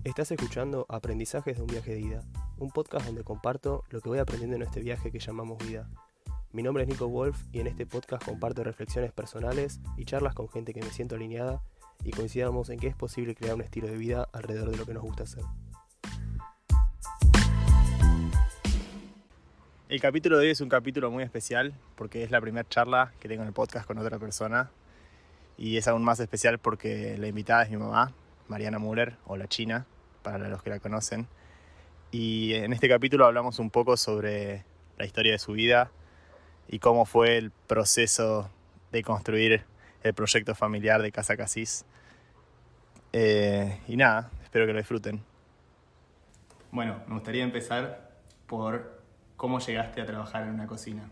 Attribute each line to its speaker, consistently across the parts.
Speaker 1: Estás escuchando Aprendizajes de un viaje de ida, un podcast donde comparto lo que voy aprendiendo en este viaje que llamamos vida. Mi nombre es Nico Wolf y en este podcast comparto reflexiones personales y charlas con gente que me siento alineada y coincidamos en que es posible crear un estilo de vida alrededor de lo que nos gusta hacer.
Speaker 2: El capítulo de hoy es un capítulo muy especial porque es la primera charla que tengo en el podcast con otra persona y es aún más especial porque la invitada es mi mamá, Mariana Müller, o la China, para los que la conocen. Y en este capítulo hablamos un poco sobre la historia de su vida y cómo fue el proceso de construir el proyecto familiar de Casa Casís. Y nada, espero que lo disfruten. Bueno, me gustaría empezar por cómo llegaste a trabajar en una cocina.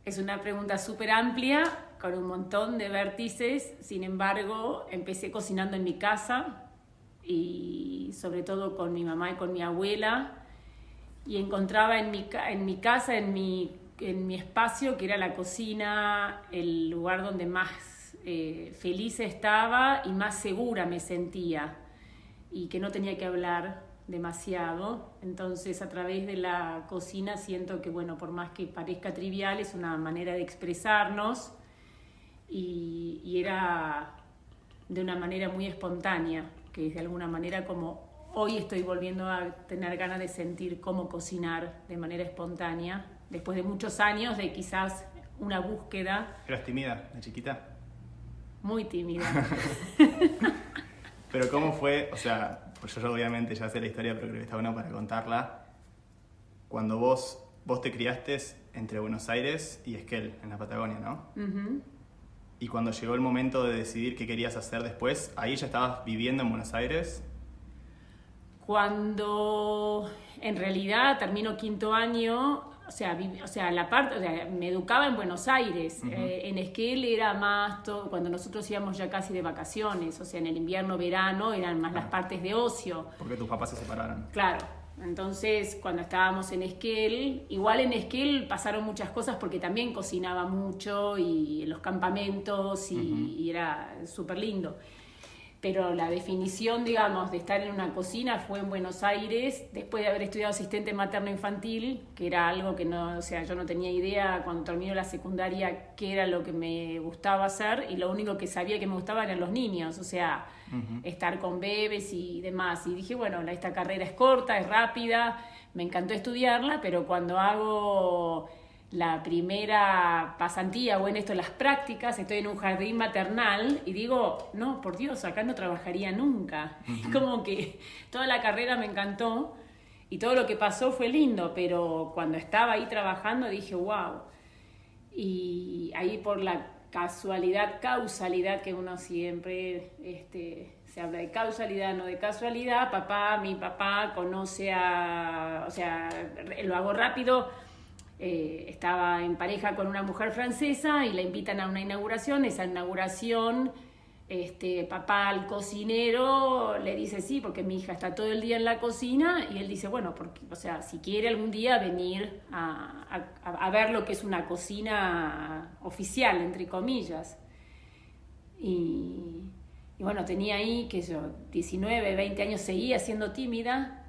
Speaker 3: Es una pregunta súper amplia, con un montón de vértices. Sin embargo, empecé cocinando en mi casa y sobre todo con mi mamá y con mi abuela. Y encontraba en mi casa, en mi espacio, que era la cocina, el lugar donde más feliz estaba y más segura me sentía. Y que no tenía que hablar demasiado. Entonces, a través de la cocina siento que, bueno, por más que parezca trivial, es una manera de expresarnos y era de una manera muy espontánea, que es de alguna manera como hoy estoy volviendo a tener ganas de sentir cómo cocinar de manera espontánea, después de muchos años de quizás una búsqueda.
Speaker 2: ¿Eras tímida de chiquita?
Speaker 3: Muy tímida.
Speaker 2: Pero ¿cómo fue? O sea, pues yo obviamente ya sé la historia, pero creo que está bueno para contarla. Cuando vos te criaste entre Buenos Aires y Esquel, en la Patagonia, ¿no?
Speaker 3: Uh-huh.
Speaker 2: Y cuando llegó el momento de decidir qué querías hacer después, ¿ahí ya estabas viviendo en Buenos Aires?
Speaker 3: Cuando en realidad termino quinto año, me educaba en Buenos Aires.
Speaker 2: Uh-huh.
Speaker 3: En Esquel era más cuando nosotros íbamos ya casi de vacaciones, o sea, en el invierno, verano, eran más las partes de ocio.
Speaker 2: Porque tus papás se separaron.
Speaker 3: Claro. Entonces, cuando estábamos en Esquel, igual en Esquel pasaron muchas cosas porque también cocinaba mucho y en los campamentos y era súper lindo. Pero la definición, digamos, de estar en una cocina fue en Buenos Aires, después de haber estudiado asistente materno-infantil, que era algo que no, o sea, yo no tenía idea cuando terminó la secundaria qué era lo que me gustaba hacer, y lo único que sabía que me gustaba eran los niños, o sea, estar con bebés y demás. Y dije, bueno, esta carrera es corta, es rápida, me encantó estudiarla, pero cuando hago la primera pasantía o en esto las prácticas, estoy en un jardín maternal y digo, no, por Dios, acá no trabajaría nunca. Uh-huh. Como que toda la carrera me encantó y todo lo que pasó fue lindo, pero cuando estaba ahí trabajando dije, wow. Y ahí por la causalidad que uno siempre se habla de causalidad, no de casualidad, mi papá conoce o sea, lo hago rápido. Estaba en pareja con una mujer francesa y la invitan a una inauguración. Esa inauguración, papá al cocinero le dice sí, porque mi hija está todo el día en la cocina, y él dice, bueno, porque, o sea, si quiere algún día venir a ver lo que es una cocina oficial, entre comillas. Y bueno, tenía ahí, 19, 20 años, seguía siendo tímida.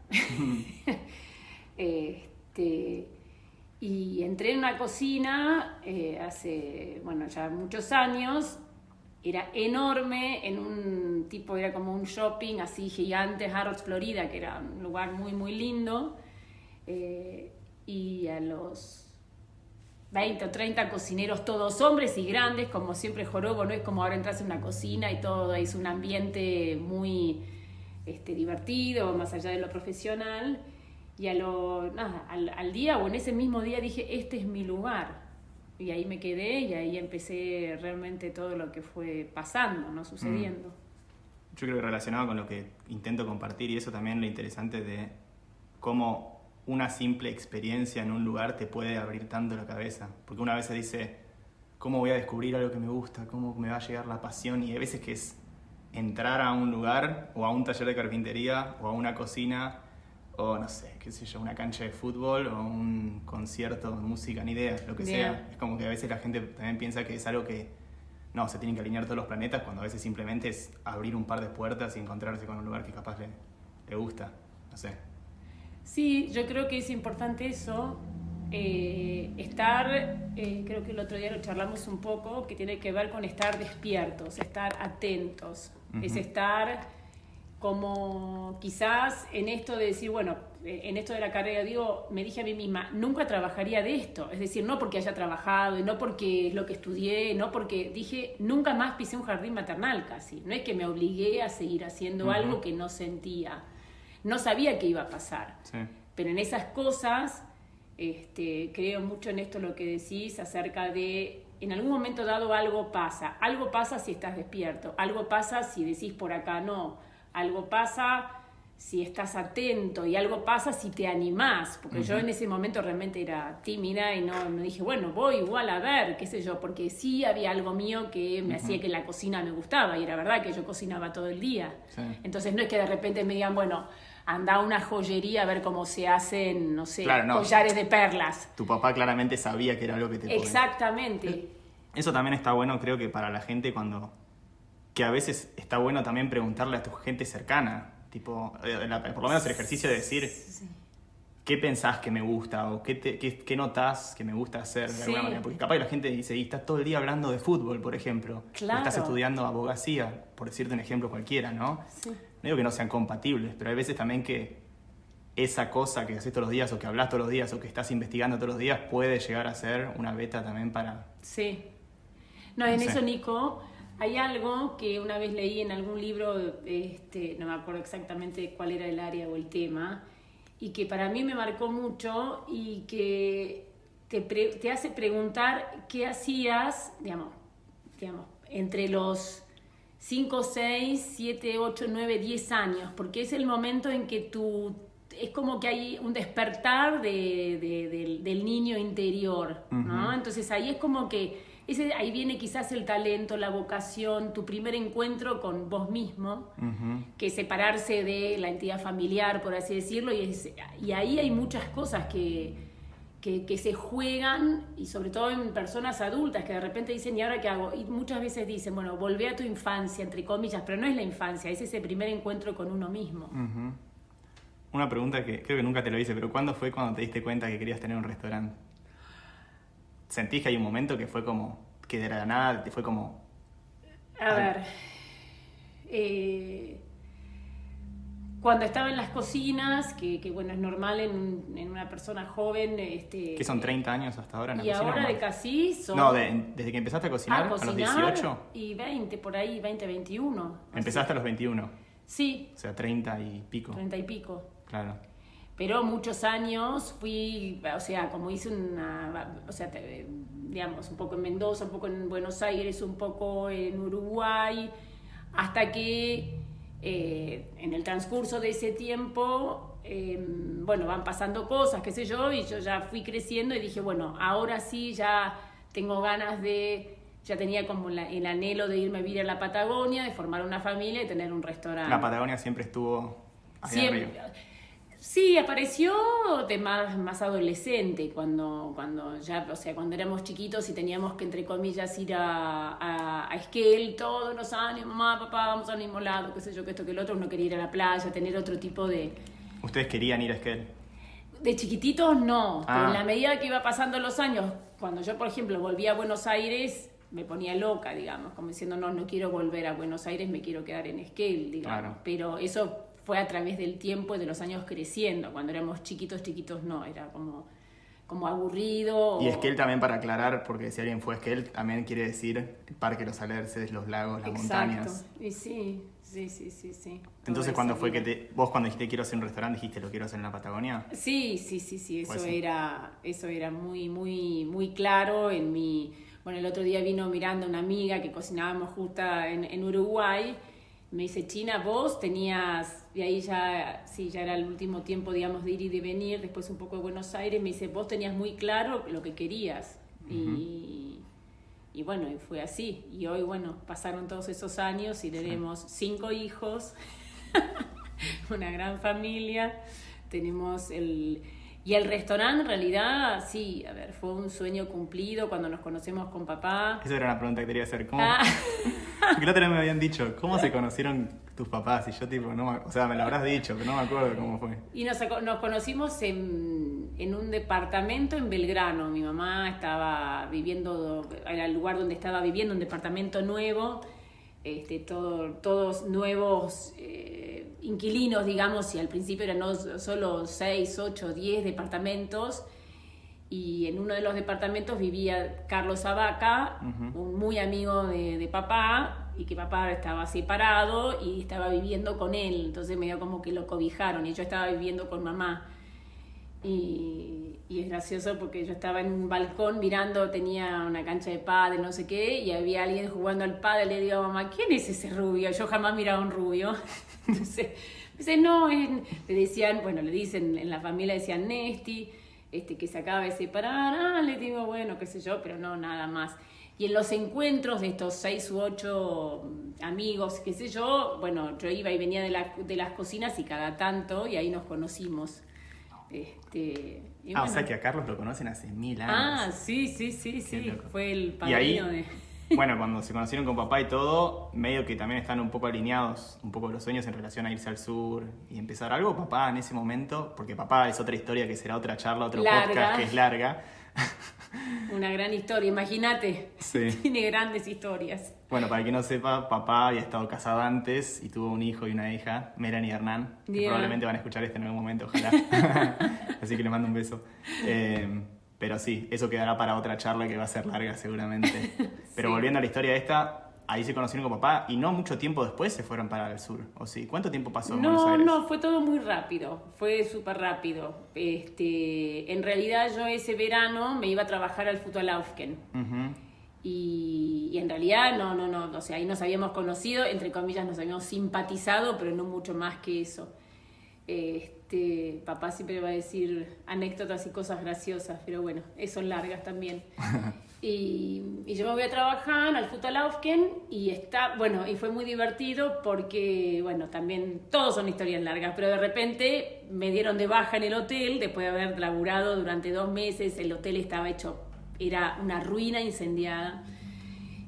Speaker 3: Y entré en una cocina hace, ya muchos años. Era enorme, era como un shopping así gigante, Harrods, Florida, que era un lugar muy, muy lindo. Y a los 20 o 30 cocineros, todos hombres y grandes, como siempre jorobo, no es como ahora entras en una cocina y todo es un ambiente muy divertido, más allá de lo profesional. Y al día o en ese mismo día dije, este es mi lugar. Y ahí me quedé y ahí empecé realmente todo lo que fue pasando, ¿no? Sucediendo.
Speaker 2: Yo creo que relacionado con lo que intento compartir, y eso también lo interesante de cómo una simple experiencia en un lugar te puede abrir tanto la cabeza. Porque una vez se dice, ¿cómo voy a descubrir algo que me gusta? ¿Cómo me va a llegar la pasión? Y hay veces que es entrar a un lugar o a un taller de carpintería o a una cocina o no sé, qué sé yo, una cancha de fútbol o un concierto de música, ni idea, lo que sea. Es como que a veces la gente también piensa que es algo que no, se tienen que alinear todos los planetas, cuando a veces simplemente es abrir un par de puertas y encontrarse con un lugar que capaz le gusta, no sé.
Speaker 3: Sí, yo creo que es importante eso, creo que el otro día lo charlamos un poco, que tiene que ver con estar despiertos, estar atentos, es estar como quizás en esto de decir, bueno, en esto de la carrera, me dije a mí misma, nunca trabajaría de esto, es decir, no porque haya trabajado, y no porque es lo que estudié, no porque dije, nunca más pisé un jardín maternal casi, no es que me obligué a seguir haciendo algo que no sentía, no sabía qué iba a pasar, pero en esas cosas, creo mucho en esto lo que decís acerca de, en algún momento dado algo pasa si estás despierto, algo pasa si decís por acá no, algo pasa si estás atento y algo pasa si te animás, porque yo en ese momento realmente era tímida y no dije, bueno, voy igual a ver, qué sé yo, porque sí había algo mío que me hacía que la cocina me gustaba y era verdad que yo cocinaba todo el día. Entonces no es que de repente me digan, bueno, anda a una joyería a ver cómo se hacen, no sé, collares de perlas.
Speaker 2: Tu papá claramente sabía que era algo que te podía.
Speaker 3: Exactamente.
Speaker 2: Eso también está bueno, creo que para la gente que a veces está bueno también preguntarle a tu gente cercana, tipo, por lo menos el ejercicio de decir qué pensás que me gusta o qué notás que me gusta hacer de alguna manera, porque capaz la gente dice, y estás todo el día hablando de fútbol, por ejemplo, o estás estudiando abogacía, por decirte un ejemplo cualquiera, ¿no? No digo que no sean compatibles, pero hay veces también que esa cosa que haces todos los días o que hablas todos los días o que estás investigando todos los días puede llegar a ser una beta también para...
Speaker 3: Sí. No, en eso, Nico, hay algo que una vez leí en algún libro, no me acuerdo exactamente cuál era el área o el tema, y que para mí me marcó mucho y que te hace preguntar qué hacías, digamos, entre los 5, 6, 7, 8, 9, 10 años, porque es el momento en que es como que hay un despertar del niño interior, ¿no? Entonces ahí es como que ahí viene quizás el talento, la vocación, tu primer encuentro con vos mismo, que es separarse de la entidad familiar, por así decirlo, y ahí hay muchas cosas que se juegan, y sobre todo en personas adultas que de repente dicen, ¿y ahora qué hago? Y muchas veces dicen, bueno, volvé a tu infancia, entre comillas, pero no es la infancia, es ese primer encuentro con uno mismo.
Speaker 2: Una pregunta que creo que nunca te lo hice, pero ¿cuándo fue cuando te diste cuenta que querías tener un restaurante? ¿Sentís que hay un momento que fue como, que de la nada te fue como...
Speaker 3: A ver, cuando estaba en las cocinas, que bueno, es normal en una persona joven...
Speaker 2: ¿Qué son 30 años hasta ahora en la
Speaker 3: cocina? Y ahora
Speaker 2: de
Speaker 3: casi son...
Speaker 2: No, desde que empezaste a cocinar, a los 18.
Speaker 3: Y 20, por ahí, 20, 21.
Speaker 2: Empezaste a los 21.
Speaker 3: Sí.
Speaker 2: O sea, 30 y pico.
Speaker 3: 30 y pico.
Speaker 2: Claro.
Speaker 3: Pero muchos años fui, o sea, como hice digamos, un poco en Mendoza, un poco en Buenos Aires, un poco en Uruguay, hasta que en el transcurso de ese tiempo, bueno, van pasando cosas, qué sé yo, y yo ya fui creciendo y dije, bueno, ahora sí ya tengo ganas ya tenía como el anhelo de irme a vivir a la Patagonia, de formar una familia y tener un restaurante.
Speaker 2: La Patagonia siempre estuvo ahí arriba.
Speaker 3: Sí, apareció de más adolescente, cuando ya, o sea, cuando éramos chiquitos y teníamos que, entre comillas, ir a Esquel todos los años, mamá, papá, vamos al mismo lado, qué sé yo, que esto, que el otro, uno quería ir a la playa, tener otro tipo de...
Speaker 2: ¿Ustedes querían ir a Esquel?
Speaker 3: De chiquititos no, pero en la medida que iba pasando los años, cuando yo, por ejemplo, volví a Buenos Aires, me ponía loca, digamos, como diciendo, no quiero volver a Buenos Aires, me quiero quedar en Esquel, digamos, claro. Pero eso fue a través del tiempo y de los años creciendo. Cuando éramos chiquitos no, era como aburrido.
Speaker 2: Y Esquel también, para aclarar, porque si alguien fue a Esquel, también quiere decir el Parque Los Alerces, los lagos, las montañas.
Speaker 3: Y sí.
Speaker 2: Entonces, ¿cuándo fue que vos cuando dijiste quiero hacer un restaurante, dijiste lo quiero hacer en la Patagonia?
Speaker 3: Sí, eso era muy, muy, muy claro en mi... Bueno, el otro día vino Miranda, una amiga que cocinábamos justo en Uruguay. Me dice, China, vos tenías, y ahí ya era el último tiempo, digamos, de ir y de venir, después un poco de Buenos Aires, me dice, vos tenías muy claro lo que querías. Y bueno, y fue así. Y hoy, bueno, pasaron todos esos años y tenemos 5 hijos, una gran familia, tenemos Y el restaurante, en realidad, sí, a ver, fue un sueño cumplido cuando nos conocemos con papá.
Speaker 2: Esa era una pregunta que quería hacer. ¿Cómo? Porque el otro día me habían dicho, ¿cómo se conocieron tus papás? Y yo tipo, o sea, me lo habrás dicho, pero no me acuerdo cómo fue.
Speaker 3: Y nos conocimos en un departamento en Belgrano. Mi mamá era el lugar donde estaba viviendo, un departamento nuevo, todos nuevos inquilinos, digamos, y al principio eran solo 6, 8, 10 departamentos. Y en uno de los departamentos vivía Carlos Abaca, un muy amigo de papá, y que papá estaba separado y estaba viviendo con él. Entonces medio como que lo cobijaron y yo estaba viviendo con mamá. Y es gracioso porque yo estaba en un balcón mirando, tenía una cancha de pádel, no sé qué, y había alguien jugando al pádel. Le digo a mamá, ¿quién es ese rubio? Yo jamás miraba a un rubio. Entonces, dice, no, le dicen, en la familia decían Nesti, que se acaba de separar. Le digo, bueno, qué sé yo, pero no, nada más. Y en los encuentros de estos 6 u 8 amigos, qué sé yo, bueno, yo iba y venía de las cocinas y cada tanto, y ahí nos conocimos.
Speaker 2: O sea que a Carlos lo conocen hace 1000 años.
Speaker 3: Ah, sí. Fue el padrino de...
Speaker 2: Bueno, cuando se conocieron con papá y todo, medio que también están un poco alineados, un poco los sueños en relación a irse al sur y empezar algo. Papá en ese momento, porque papá es otra historia que será otra charla, otro podcast que es larga.
Speaker 3: Una gran historia, imagínate.
Speaker 2: Sí.
Speaker 3: Tiene grandes historias.
Speaker 2: Bueno, para quien no sepa, papá había estado casado antes y tuvo un hijo y una hija, Melanie y Hernán, que probablemente van a escuchar en algún momento, ojalá. Así que les mando un beso. Pero sí, eso quedará para otra charla que va a ser larga seguramente. Pero volviendo a la historia esta, ahí se conocieron con papá y no mucho tiempo después se fueron para el sur, ¿o sí? ¿Cuánto tiempo pasó en Buenos Aires?
Speaker 3: No, fue todo muy rápido, fue súper rápido. En realidad yo ese verano me iba a trabajar al Futalaufken. Y en realidad no, o sea, ahí nos habíamos conocido, entre comillas nos habíamos simpatizado, pero no mucho más que eso. Papá siempre va a decir anécdotas y cosas graciosas, pero bueno, son largas también. Y yo me voy a trabajar al Futalaufken y fue muy divertido porque, bueno, también todos son historias largas, pero de repente me dieron de baja en el hotel después de haber laburado durante 2 meses. El hotel estaba era una ruina incendiada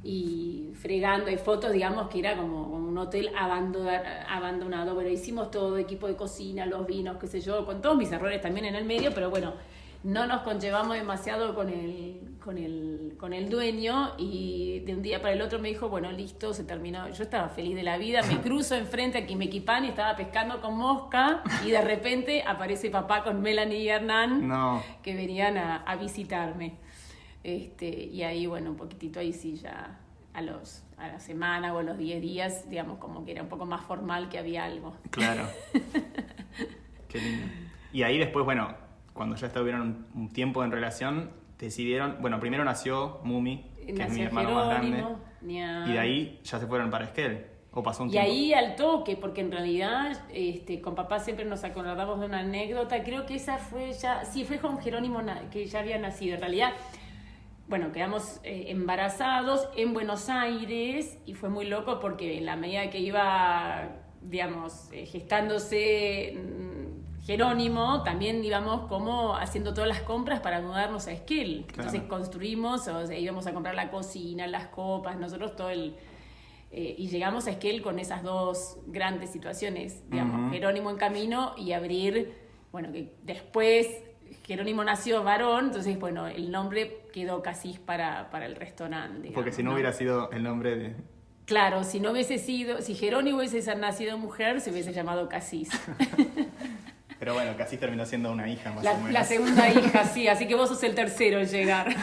Speaker 3: y fregando. Hay fotos, digamos, que era como un hotel abandonado. Bueno, hicimos todo, equipo de cocina, los vinos, qué sé yo, con todos mis errores también en el medio, pero bueno, no nos conllevamos demasiado con el dueño, y de un día para el otro me dijo, bueno, listo, se terminó. Yo estaba feliz de la vida, me cruzo enfrente a Quimequipán y estaba pescando con mosca, y de repente aparece papá con Melanie y Hernán, que venían a visitarme. Y ahí, bueno, un poquitito ahí sí ya a la semana o a los 10 días, digamos, como que era un poco más formal, que había algo.
Speaker 2: Claro. Qué lindo. Y ahí después, bueno, cuando ya estuvieron un tiempo en relación, decidieron, bueno, primero nació Mumi, que es mi hermano más grande, y de ahí ya se fueron para Esquel, o pasó un tiempo.
Speaker 3: Y ahí al toque, porque en realidad con papá siempre nos acordamos de una anécdota, creo que esa fue fue con Jerónimo, que ya había nacido, en realidad. Bueno, quedamos embarazados en Buenos Aires y fue muy loco porque en la medida que iba, digamos, gestándose Jerónimo, también íbamos como haciendo todas las compras para mudarnos a Esquel. Claro. Entonces construimos, o sea, íbamos a comprar la cocina, las copas, nosotros y llegamos a Esquel con esas 2 grandes situaciones, digamos, Jerónimo en camino y abrir, bueno, que después Jerónimo nació varón, entonces, bueno, el nombre quedó Casís para el restaurante. Digamos,
Speaker 2: porque si no hubiera sido el nombre de...
Speaker 3: Claro, si Jerónimo hubiese nacido mujer, se hubiese llamado Casís.
Speaker 2: Pero bueno, Casís terminó siendo una hija más o menos.
Speaker 3: La segunda hija, sí, así que vos sos el tercero en llegar.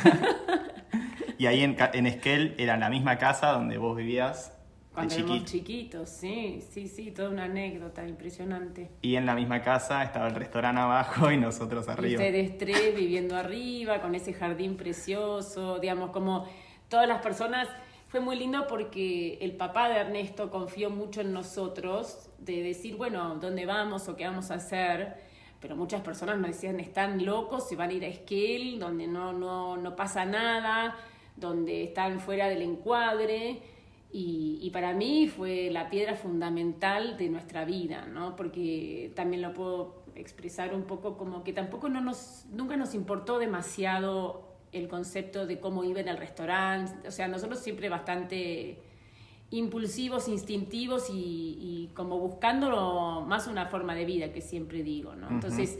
Speaker 2: Y ahí en Esquel era la misma casa donde vos vivías.
Speaker 3: Cuando éramos chiquitos, sí, toda una anécdota impresionante.
Speaker 2: Y en la misma casa estaba el restaurante abajo y nosotros arriba.
Speaker 3: Y ustedes 3 viviendo arriba, con ese jardín precioso, digamos, como todas las personas. Fue muy lindo porque el papá de Ernesto confió mucho en nosotros, de decir, bueno, ¿dónde vamos o qué vamos a hacer? Pero muchas personas nos decían, están locos, se van a ir a Esquel, donde no pasa nada, donde están fuera del encuadre. Y para mí fue la piedra fundamental de nuestra vida, ¿no? Porque también lo puedo expresar un poco como que tampoco nunca nos importó demasiado el concepto de cómo iba en el restaurante. O sea, nosotros siempre bastante impulsivos, instintivos y como buscando más una forma de vida, que siempre digo, ¿no? Entonces,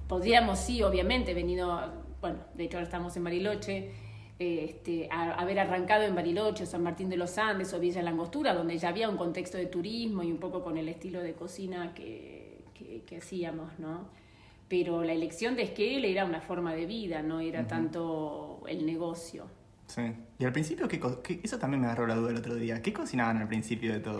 Speaker 3: podríamos, sí, obviamente, venido, bueno, de hecho ahora estamos en Bariloche, haber arrancado en Bariloche, San Martín de los Andes o Villa Langostura, donde ya había un contexto de turismo y un poco con el estilo de cocina que hacíamos, ¿no? Pero la elección de Esquel era una forma de vida, no era tanto el negocio.
Speaker 2: Sí. Y al principio, eso también me agarró la duda el otro día. ¿Qué cocinaban al principio de todo?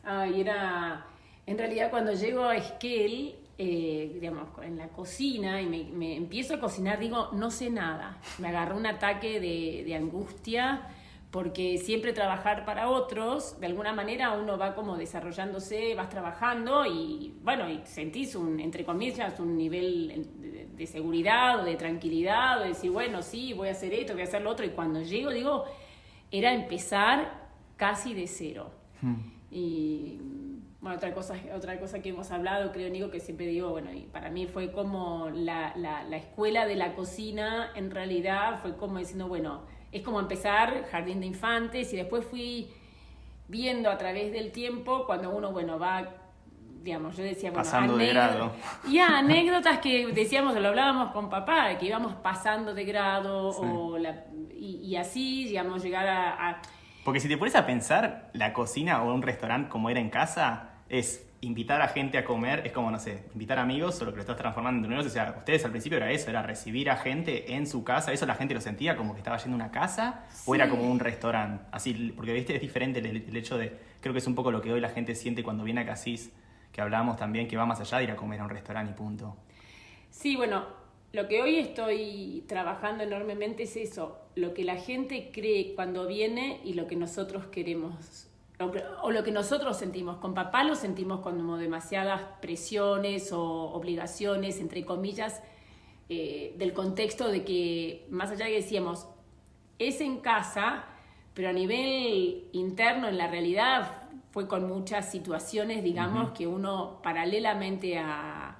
Speaker 3: En realidad cuando llego a Esquel, digamos, en la cocina y me empiezo a cocinar, digo, no sé nada. Me agarró un ataque de angustia, porque siempre trabajar para otros, de alguna manera uno va como desarrollándose, vas trabajando y bueno, y sentís entre comillas, un nivel de seguridad o de tranquilidad, o de decir, bueno, sí, voy a hacer esto, voy a hacer lo otro, y cuando llego, digo, era empezar casi de cero. Y bueno, otra cosa que hemos hablado, creo, Nico, que siempre digo, bueno, y para mí fue como la escuela de la cocina, en realidad fue como diciendo, bueno, es como empezar jardín de infantes, y después fui viendo a través del tiempo, cuando uno, bueno, va, digamos, yo decía, bueno,
Speaker 2: pasando de grado.
Speaker 3: Y anécdotas que decíamos, lo hablábamos con papá, que íbamos pasando de grado, sí. y así, digamos, llegar a...
Speaker 2: Porque si te pones a pensar, la cocina o un restaurante como era en casa es invitar a gente a comer, es como, no sé, invitar amigos, solo que lo estás transformando en un negocio. O sea, ustedes al principio era eso, era recibir a gente en su casa. ¿Eso la gente lo sentía como que estaba yendo a una casa? Sí. ¿O era como un restaurante? Así, porque, viste, es diferente el hecho de... Creo que es un poco lo que hoy la gente siente cuando viene a Casís, que hablábamos también, que va más allá de ir a comer a un restaurante y punto.
Speaker 3: Sí, bueno, lo que hoy estoy trabajando enormemente es eso, lo que la gente cree cuando viene y lo que nosotros queremos, o lo que nosotros sentimos. Con papá lo sentimos como demasiadas presiones o obligaciones, entre comillas, del contexto de que, más allá de que decíamos, es en casa, pero a nivel interno, en la realidad, fue con muchas situaciones, digamos, que uno, paralelamente a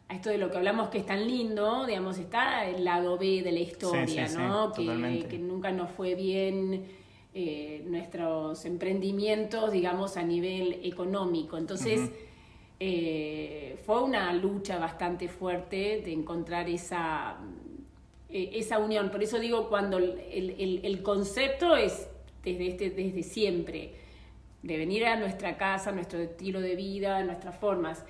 Speaker 3: esto de lo que hablamos que es tan lindo, digamos, está el lado B de la historia, sí, ¿no?
Speaker 2: Sí,
Speaker 3: que nunca nos fue bien nuestros emprendimientos, digamos, a nivel económico. Entonces, fue una lucha bastante fuerte de encontrar esa unión. Por eso digo, cuando el concepto es desde siempre, de venir a nuestra casa, nuestro estilo de vida, nuestras formas.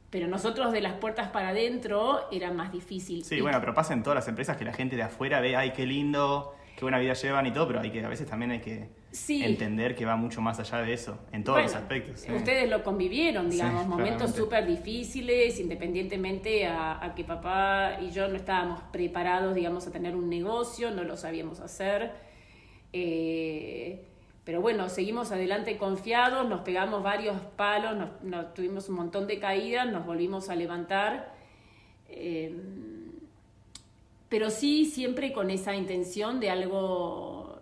Speaker 3: Pero nosotros de las puertas para adentro era más difícil.
Speaker 2: Sí, bueno, pero pasa en todas las empresas que la gente de afuera ve, ay, qué lindo, qué buena vida llevan y todo, pero a veces también hay que entender que va mucho más allá de eso, en todos los aspectos. ¿Sí?
Speaker 3: Ustedes lo convivieron, digamos, momentos súper difíciles, independientemente a que papá y yo no estábamos preparados, digamos, a tener un negocio, no lo sabíamos hacer. Pero bueno, seguimos adelante confiados, nos pegamos varios palos, tuvimos un montón de caídas, nos volvimos a levantar. Pero sí, siempre con esa intención de algo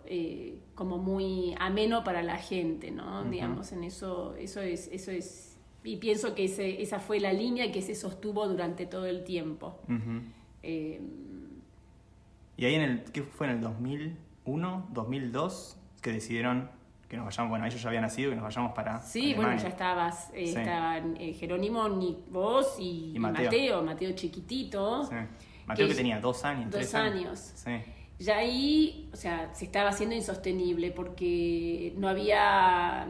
Speaker 3: como muy ameno para la gente, ¿no? Digamos, en eso es. Y pienso que esa fue la línea que se sostuvo durante todo el tiempo.
Speaker 2: Y ahí ¿qué fue en el 2001, 2002? Que decidieron que nos vayamos, bueno, ellos ya habían nacido, que nos vayamos para
Speaker 3: sí,
Speaker 2: Alemania.
Speaker 3: Bueno, ya estabas, estaban Jerónimo, vos y Mateo chiquitito.
Speaker 2: Sí. Mateo que tenía 2 años.
Speaker 3: 2 años.
Speaker 2: Sí.
Speaker 3: Ya ahí, o sea, se estaba haciendo insostenible porque no había,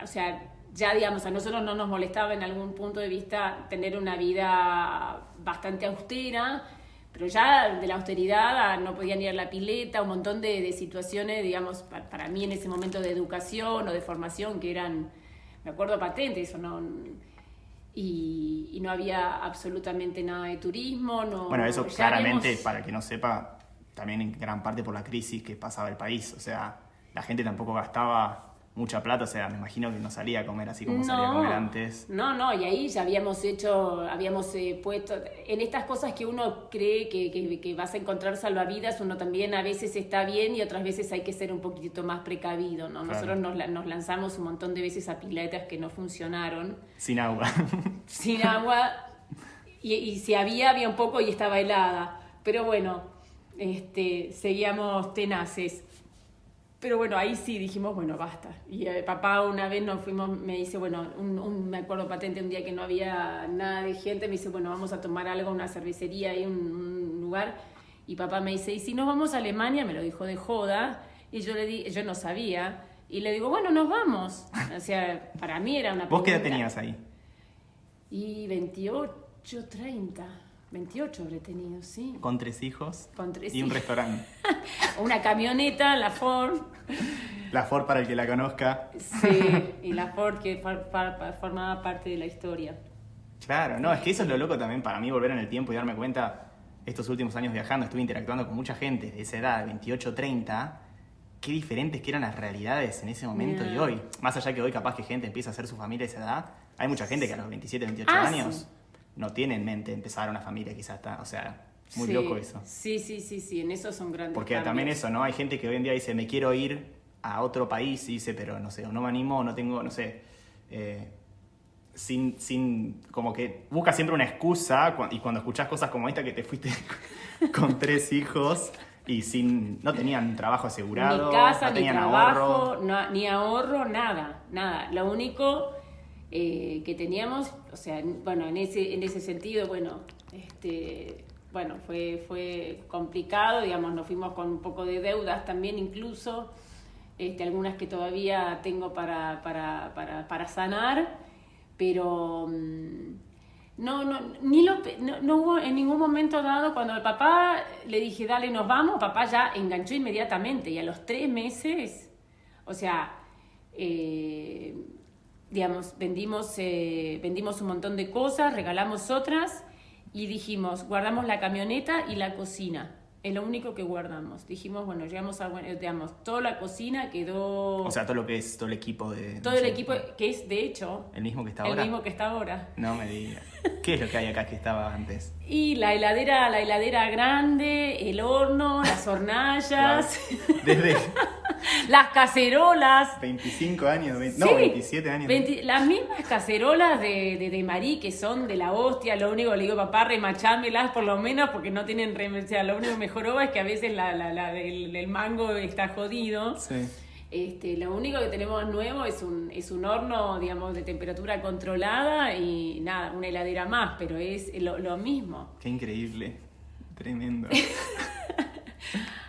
Speaker 3: o sea, ya digamos, a nosotros no nos molestaba en algún punto de vista tener una vida bastante austera, pero ya de la austeridad no podían ir a la pileta, un montón de situaciones, digamos, para mí en ese momento de educación o de formación que eran, me acuerdo, patentes, y no había absolutamente nada de turismo.
Speaker 2: Bueno, eso claramente, para que no sepa, también en gran parte por la crisis que pasaba el país, o sea, la gente tampoco gastaba mucha plata, o sea, me imagino que no salía a comer así como salía a comer antes.
Speaker 3: No, y ahí ya habíamos puesto, en estas cosas que uno cree que vas a encontrar salvavidas, uno también a veces está bien y otras veces hay que ser un poquitito más precavido, ¿no? Claro. Nosotros nos lanzamos un montón de veces a piletas que no funcionaron.
Speaker 2: Sin agua.
Speaker 3: Sin agua, y si había un poco y estaba helada. Pero bueno, seguíamos tenaces. Pero bueno, ahí sí dijimos, bueno, basta. Y papá una vez nos fuimos, me dice, bueno, me acuerdo patente un día que no había nada de gente, me dice, bueno, vamos a tomar algo, una cervecería ahí, un lugar. Y papá me dice, ¿y si nos vamos a Alemania? Me lo dijo de joda. Y yo no sabía. Y le digo, bueno, nos vamos. O sea, para mí era una
Speaker 2: ¿Vos qué edad
Speaker 3: pregunta.
Speaker 2: tenías ahí?
Speaker 3: Y 28, 30. 28 habré tenido, sí.
Speaker 2: Con 3 hijos
Speaker 3: Con 3
Speaker 2: y un
Speaker 3: hijos.
Speaker 2: restaurante.
Speaker 3: Una camioneta, la Ford.
Speaker 2: La Ford, para el que la conozca.
Speaker 3: Sí, y la Ford que formaba parte de la historia.
Speaker 2: Claro, no, es que eso es lo loco también para mí, volver en el tiempo y darme cuenta, estos últimos años viajando, estuve interactuando con mucha gente de esa edad, 28, 30, qué diferentes que eran las realidades en ese momento y hoy. Más allá que hoy capaz que gente empieza a hacer su familia a esa edad, hay mucha gente que a los 27, 28 años
Speaker 3: sí.
Speaker 2: no tiene en mente empezar una familia quizás está, o sea, muy
Speaker 3: Sí,
Speaker 2: loco eso.
Speaker 3: Sí, en eso son grandes
Speaker 2: Porque
Speaker 3: cambios.
Speaker 2: también eso, ¿no? Hay gente que hoy en día dice, me quiero ir a otro país y dice, pero no sé, o no me animo, o no tengo, no sé, como que busca siempre una excusa y cuando escuchás cosas como esta que te fuiste con 3 hijos y no tenían trabajo asegurado,
Speaker 3: Ni casa,
Speaker 2: no
Speaker 3: ni
Speaker 2: tenían
Speaker 3: trabajo,
Speaker 2: ahorro.
Speaker 3: ni ahorro, nada. Lo único que teníamos, o sea, bueno, en ese sentido, bueno, fue complicado, digamos, nos fuimos con un poco de deudas también incluso, algunas que todavía tengo para sanar, pero no hubo en ningún momento dado, cuando el papá le dije, dale, nos vamos, papá ya enganchó inmediatamente y a los 3 meses, o sea, digamos, vendimos un montón de cosas, regalamos otras y dijimos, guardamos la camioneta y la cocina. Es lo único que guardamos. Dijimos, bueno, llegamos digamos, toda la cocina quedó...
Speaker 2: O sea, todo lo que es todo el equipo de...
Speaker 3: Todo
Speaker 2: no
Speaker 3: el
Speaker 2: sé,
Speaker 3: equipo, que es de hecho...
Speaker 2: ¿El mismo que está
Speaker 3: el
Speaker 2: ahora?
Speaker 3: mismo que está ahora.
Speaker 2: No me digas. ¿Qué es lo que hay acá que estaba antes?
Speaker 3: Y la heladera grande, el horno, las hornallas,
Speaker 2: Desde
Speaker 3: las cacerolas.
Speaker 2: 25 años,
Speaker 3: Sí,
Speaker 2: 27 años.
Speaker 3: Las mismas cacerolas de Marí, que son de la hostia. Lo único que le digo, papá, remachámelas por lo menos, porque no tienen o sea, lo único que mejoró es que a veces el mango está jodido.
Speaker 2: Sí.
Speaker 3: Lo único que tenemos nuevo es un horno, digamos, de temperatura controlada y nada, una heladera más, pero es lo mismo.
Speaker 2: Qué increíble. Tremendo.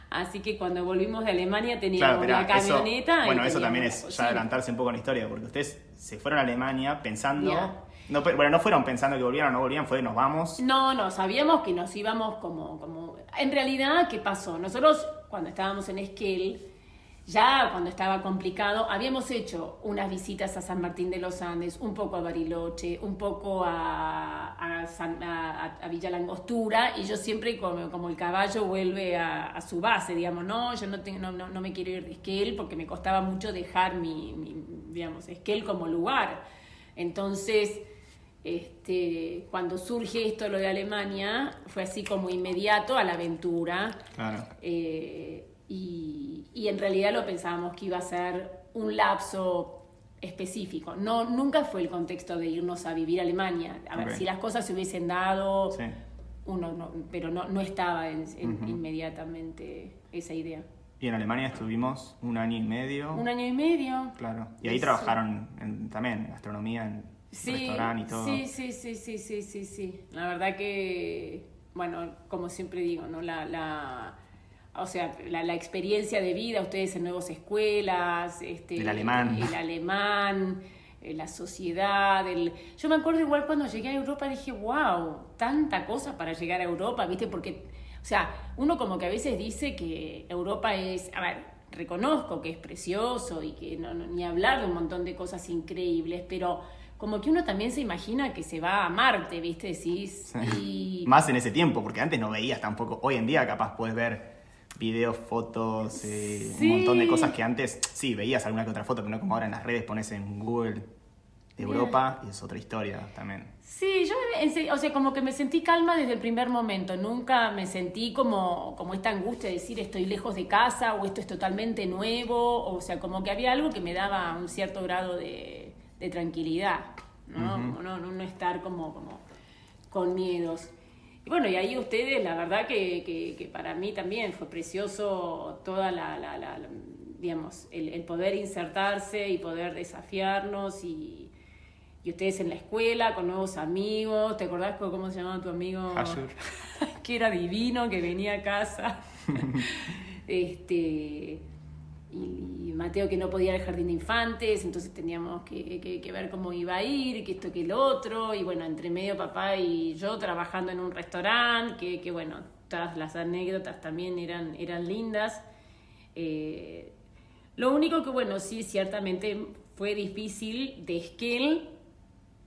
Speaker 3: Así que cuando volvimos de Alemania
Speaker 2: Claro,
Speaker 3: teníamos
Speaker 2: pero
Speaker 3: la camioneta.
Speaker 2: bueno,
Speaker 3: y
Speaker 2: eso
Speaker 3: teníamos
Speaker 2: también
Speaker 3: la
Speaker 2: es
Speaker 3: cocina.
Speaker 2: ya adelantarse un poco en la historia, porque ustedes se fueron a Alemania pensando...
Speaker 3: Ya.
Speaker 2: No fueron pensando que volvían o no volvían, fue nos vamos.
Speaker 3: No, sabíamos que nos íbamos como... En realidad, ¿qué pasó? Nosotros, cuando estábamos en Esquel, ya cuando estaba complicado, habíamos hecho unas visitas a San Martín de los Andes, un poco a Bariloche, un poco a Villa Langostura, y yo siempre como el caballo vuelve a su base, digamos, no, yo no me quiero ir de Esquel porque me costaba mucho dejar digamos, Esquel como lugar. Entonces... cuando surge esto, lo de Alemania, fue así como inmediato a la aventura.
Speaker 2: Claro.
Speaker 3: Y en realidad lo pensábamos que iba a ser un lapso específico. Nunca fue el contexto de irnos a vivir a Alemania. A ver, si las cosas se hubiesen dado,
Speaker 2: Sí.
Speaker 3: pero no estaba inmediatamente esa idea.
Speaker 2: Y en Alemania estuvimos 1 año y medio.
Speaker 3: 1 año y medio.
Speaker 2: Claro. Y ahí
Speaker 3: Sí.
Speaker 2: trabajaron también en gastronomía, en restaurante y todo.
Speaker 3: Sí. La verdad que, bueno, como siempre digo, ¿no? O sea, la experiencia de vida, ustedes en nuevas escuelas,
Speaker 2: El alemán,
Speaker 3: la sociedad, yo me acuerdo igual cuando llegué a Europa dije, wow, tanta cosa para llegar a Europa, ¿viste? Porque, o sea, uno como que a veces dice que Europa es, a ver, reconozco que es precioso y que ni hablar de un montón de cosas increíbles, pero como que uno también se imagina que se va a Marte, ¿viste? Decís,
Speaker 2: sí. Más en ese tiempo, porque antes no veías tampoco. Hoy en día capaz puedes ver videos, fotos,
Speaker 3: Sí.
Speaker 2: un montón de cosas que antes sí veías alguna que otra foto, pero no como ahora en las redes pones en Google Europa y es otra historia también.
Speaker 3: Sí, o sea, como que me sentí calma desde el primer momento. Nunca me sentí como esta angustia de decir estoy lejos de casa o esto es totalmente nuevo. O sea, como que había algo que me daba un cierto grado de tranquilidad, ¿no?
Speaker 2: Uh-huh.
Speaker 3: Como no estar como con miedos. Y bueno, y ahí ustedes, la verdad que para mí también fue precioso toda digamos, el poder insertarse y poder desafiarnos y ustedes en la escuela con nuevos amigos. ¿Te acordás cómo se llamaba tu amigo?
Speaker 2: Ashur.
Speaker 3: Que era divino, que venía a casa. Y Mateo que no podía ir al jardín de infantes, entonces teníamos que ver cómo iba a ir, que esto, que lo otro, y bueno, entre medio papá y yo trabajando en un restaurante, que bueno, todas las anécdotas también eran lindas. Lo único que bueno, sí, ciertamente fue difícil de Esquel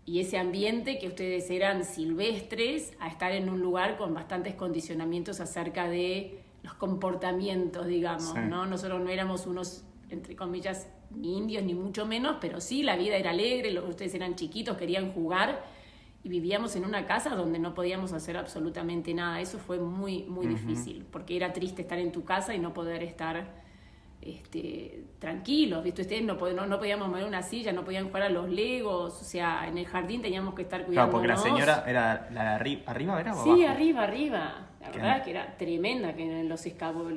Speaker 3: y ese ambiente que ustedes eran silvestres a estar en un lugar con bastantes condicionamientos acerca de los comportamientos, digamos, sí. ¿No? Nosotros no éramos unos, entre comillas, ni indios, ni mucho menos, pero sí, la vida era alegre, ustedes eran chiquitos, querían jugar, y vivíamos en una casa donde no podíamos hacer absolutamente nada. Eso fue muy, muy difícil, porque era triste estar en tu casa y no poder estar tranquilos, ¿viste? Ustedes no podíamos mover una silla, no podían jugar a los legos, o sea, en el jardín teníamos que estar cuidándonos.
Speaker 2: Claro, porque la señora era la de arriba, ¿era? ¿O
Speaker 3: sí,
Speaker 2: abajo?
Speaker 3: arriba. La verdad que era tremenda, que los escobazos,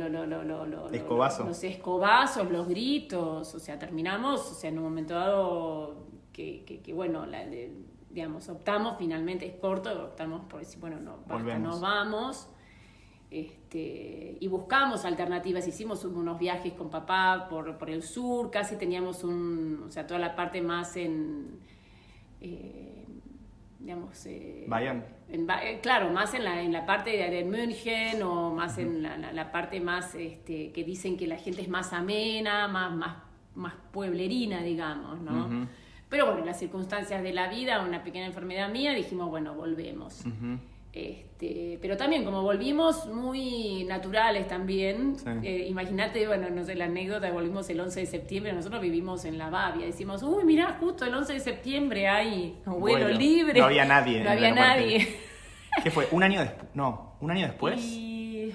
Speaker 3: los gritos, o sea, terminamos, o sea, en un momento dado que bueno, digamos, optamos, finalmente es corto, optamos por decir, bueno, no, basta, nos vamos, y buscamos alternativas, hicimos unos viajes con papá por el sur, casi teníamos o sea, toda la parte más en... digamos...
Speaker 2: Bayern.
Speaker 3: Claro, más en la parte de München o más en la parte más que dicen que la gente es más amena, más pueblerina, digamos, ¿no? Pero bueno, las circunstancias de la vida, una pequeña enfermedad mía, dijimos, bueno, volvemos. Pero también, como volvimos muy naturales también, sí. Imagínate, bueno, no sé, la anécdota, volvimos el 11 de septiembre, nosotros vivimos en La Bavia, decimos, uy, mirá, justo el 11 de septiembre hay vuelo libre.
Speaker 2: No había nadie.
Speaker 3: No había nadie.
Speaker 2: ¿Qué fue? ¿Un año después? No, ¿un año después?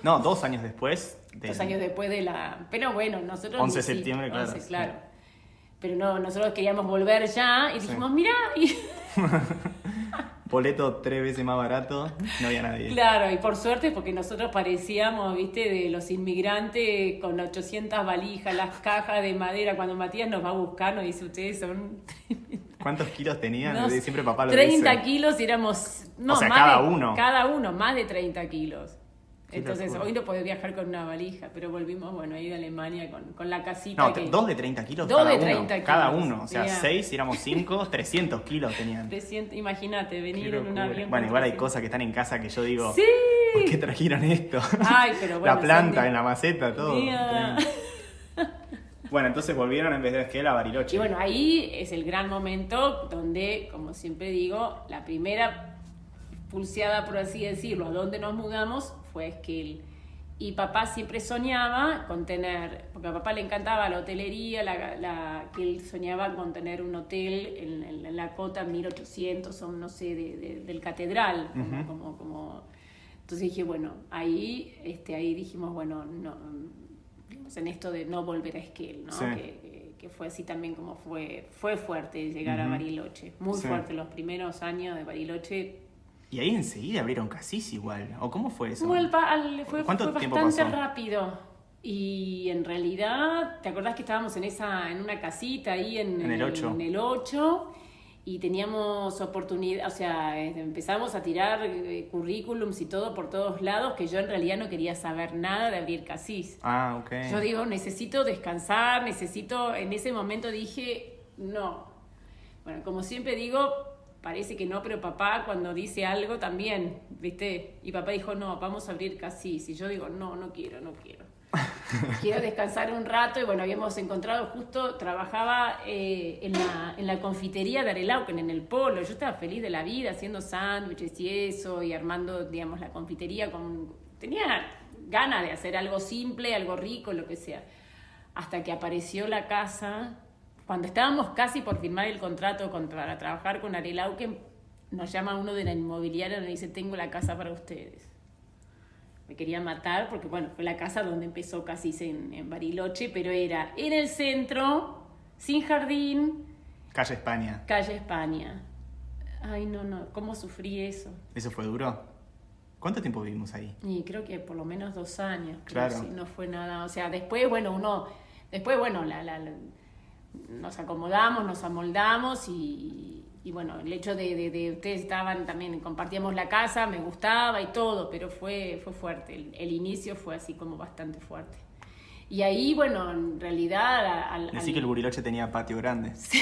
Speaker 2: No, 2 años después.
Speaker 3: 2 años después de la... Pero bueno, nosotros...
Speaker 2: 11 de septiembre, claro.
Speaker 3: 11, claro. Sí. Pero no, nosotros queríamos volver ya y dijimos, mirá... Y...
Speaker 2: boleto 3 veces más barato, no había nadie.
Speaker 3: Claro, y por suerte, porque nosotros parecíamos, viste, de los inmigrantes con 800 valijas, las cajas de madera. Cuando Matías nos va a buscar, nos dice, ustedes son...
Speaker 2: ¿Cuántos kilos tenían? Siempre papá lo
Speaker 3: 30
Speaker 2: dice.
Speaker 3: kilos y éramos... No,
Speaker 2: o sea,
Speaker 3: más
Speaker 2: cada uno.
Speaker 3: Cada uno, más de 30 kilos. Entonces,
Speaker 2: locura.
Speaker 3: hoy no podés viajar con una valija, pero volvimos, bueno, ahí de Alemania con la casita.
Speaker 2: No, 2 de 30 kilos
Speaker 3: 2 de 30 kilos.
Speaker 2: Cada uno, o sea, 6, éramos 5, 300 kilos tenían.
Speaker 3: 300, imagínate, venir en un avión.
Speaker 2: Bueno, igual hay cosas que están en casa que yo digo,
Speaker 3: ¡sí!
Speaker 2: ¿Por qué trajeron esto?
Speaker 3: Ay, pero bueno,
Speaker 2: la planta en la maceta, todo.
Speaker 3: Mira.
Speaker 2: Bueno, entonces volvieron en vez de Esquel a Bariloche.
Speaker 3: Y bueno, ahí es el gran momento donde, como siempre digo, la primera pulseada, por así decirlo, a donde nos mudamos fue Esquel. Y papá siempre soñaba con tener, porque a papá le encantaba la hotelería, que él soñaba con tener un hotel en la cota 1800 o no sé, del Catedral. Como. Entonces dije, bueno, ahí dijimos, bueno, no, en esto de no volver a Esquel, ¿no? Sí. Que fue así también como fue fuerte llegar a Bariloche, muy fuerte los primeros años de Bariloche.
Speaker 2: Y ahí enseguida abrieron Cassis igual, ¿o cómo fue eso?
Speaker 3: Fue bastante rápido. Y en realidad, ¿te acordás que estábamos en una casita ahí en el 8? En el 8, y teníamos oportunidad, o sea, empezamos a tirar currículums y todo por todos lados, que yo en realidad no quería saber nada de abrir Cassis.
Speaker 2: Ah, ok.
Speaker 3: Yo digo, necesito descansar, en ese momento dije, no. Bueno, como siempre digo, parece que no, pero papá cuando dice algo también, ¿viste? Y papá dijo, no, vamos a abrir Cassis. Y yo digo, no quiero. Quiero descansar un rato. Y bueno, habíamos encontrado justo, trabajaba en la confitería de Arelauken, en el Polo. Yo estaba feliz de la vida, haciendo sándwiches y eso, y armando, digamos, la confitería. Tenía ganas de hacer algo simple, algo rico, lo que sea. Hasta que apareció la casa... Cuando estábamos casi por firmar el contrato para trabajar con Arelauken, nos llama uno de la inmobiliaria y nos dice, tengo la casa para ustedes. Me quería matar porque, bueno, fue la casa donde empezó Cassis en Bariloche, pero era en el centro, sin jardín.
Speaker 2: Calle España.
Speaker 3: Ay, no, ¿cómo sufrí eso?
Speaker 2: ¿Eso fue duro? ¿Cuánto tiempo vivimos ahí?
Speaker 3: Y creo que por lo menos 2 años.
Speaker 2: Claro.
Speaker 3: Sí, no fue nada. O sea, después, bueno, nos acomodamos, nos amoldamos y bueno, el hecho de ustedes estaban también, compartíamos la casa, me gustaba y todo, pero fue fuerte. El inicio fue así como bastante fuerte. Y ahí, bueno, en realidad...
Speaker 2: Decí que el Buriloche tenía patio grande.
Speaker 3: Sí.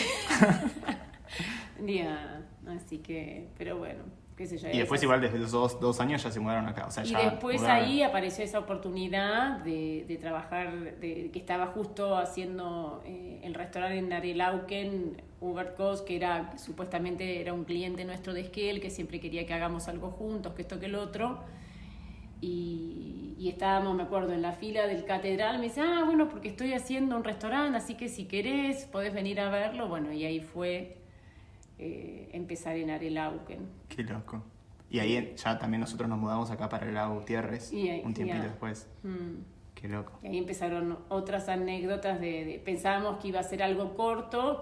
Speaker 3: Así que, pero bueno, qué sé yo.
Speaker 2: Y después igual desde esos 2 años ya se mudaron acá. O sea,
Speaker 3: Y
Speaker 2: ya
Speaker 3: después
Speaker 2: mudaron.
Speaker 3: ahí apareció esa oportunidad de trabajar, que estaba justo haciendo el restaurante en Arelauken, Hubert Kos, que supuestamente era un cliente nuestro de Esquel, que siempre quería que hagamos algo juntos, que esto que el otro. Y estábamos, me acuerdo, en la fila del catedral, me dice, bueno, porque estoy haciendo un restaurante, así que si querés podés venir a verlo. Bueno, y ahí fue empezar en Arelauken.
Speaker 2: Qué loco. Y ahí ya también nosotros nos mudamos acá para el lago Gutiérrez, un tiempito después. Qué loco.
Speaker 3: Y ahí empezaron otras anécdotas pensábamos que iba a ser algo corto,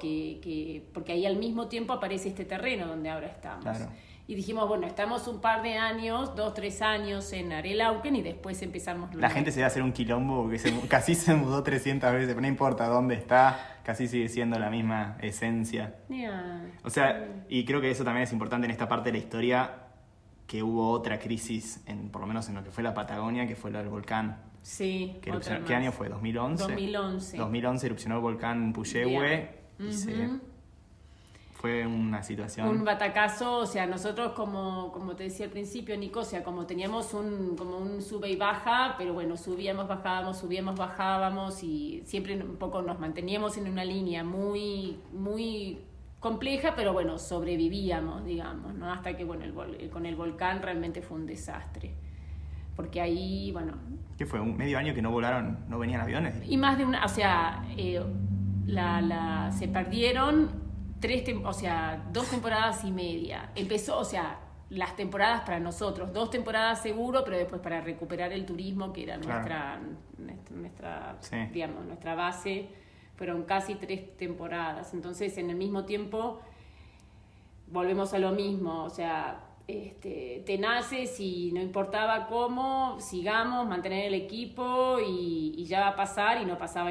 Speaker 3: porque ahí al mismo tiempo aparece este terreno donde ahora estamos.
Speaker 2: Claro.
Speaker 3: Y dijimos, bueno, estamos un par de años, 2, 3 años en Arelauken y después empezamos...
Speaker 2: La gente se va a hacer un quilombo porque casi se mudó 300 veces, pero no importa dónde está, casi sigue siendo la misma esencia. O sea, y creo que eso también es importante en esta parte de la historia, que hubo otra crisis, por lo menos en lo que fue la Patagonia, que fue lo del volcán.
Speaker 3: Sí,
Speaker 2: Que ¿qué año fue? ¿2011?
Speaker 3: 2011.
Speaker 2: 2011 erupcionó el volcán Puyehue y fue una situación...
Speaker 3: Un batacazo, o sea, nosotros como te decía al principio, Nico, o sea, como teníamos como un sube y baja, pero bueno, subíamos, bajábamos y siempre un poco nos manteníamos en una línea muy, muy compleja, pero bueno, sobrevivíamos, digamos, ¿no? Hasta que, bueno, con el volcán realmente fue un desastre. Porque ahí, bueno...
Speaker 2: ¿Qué fue? ¿Un medio año que no volaron, no venían aviones?
Speaker 3: Y más de una, o sea, se perdieron 2 temporadas y media. Empezó, o sea, las temporadas para nosotros, 2 temporadas seguro, pero después para recuperar el turismo, que era nuestra
Speaker 2: sí,
Speaker 3: digamos, nuestra base, fueron casi 3 temporadas. Entonces, en el mismo tiempo, volvemos a lo mismo, o sea... tenaces y no importaba cómo, sigamos, mantener el equipo y ya va a pasar, y no pasaba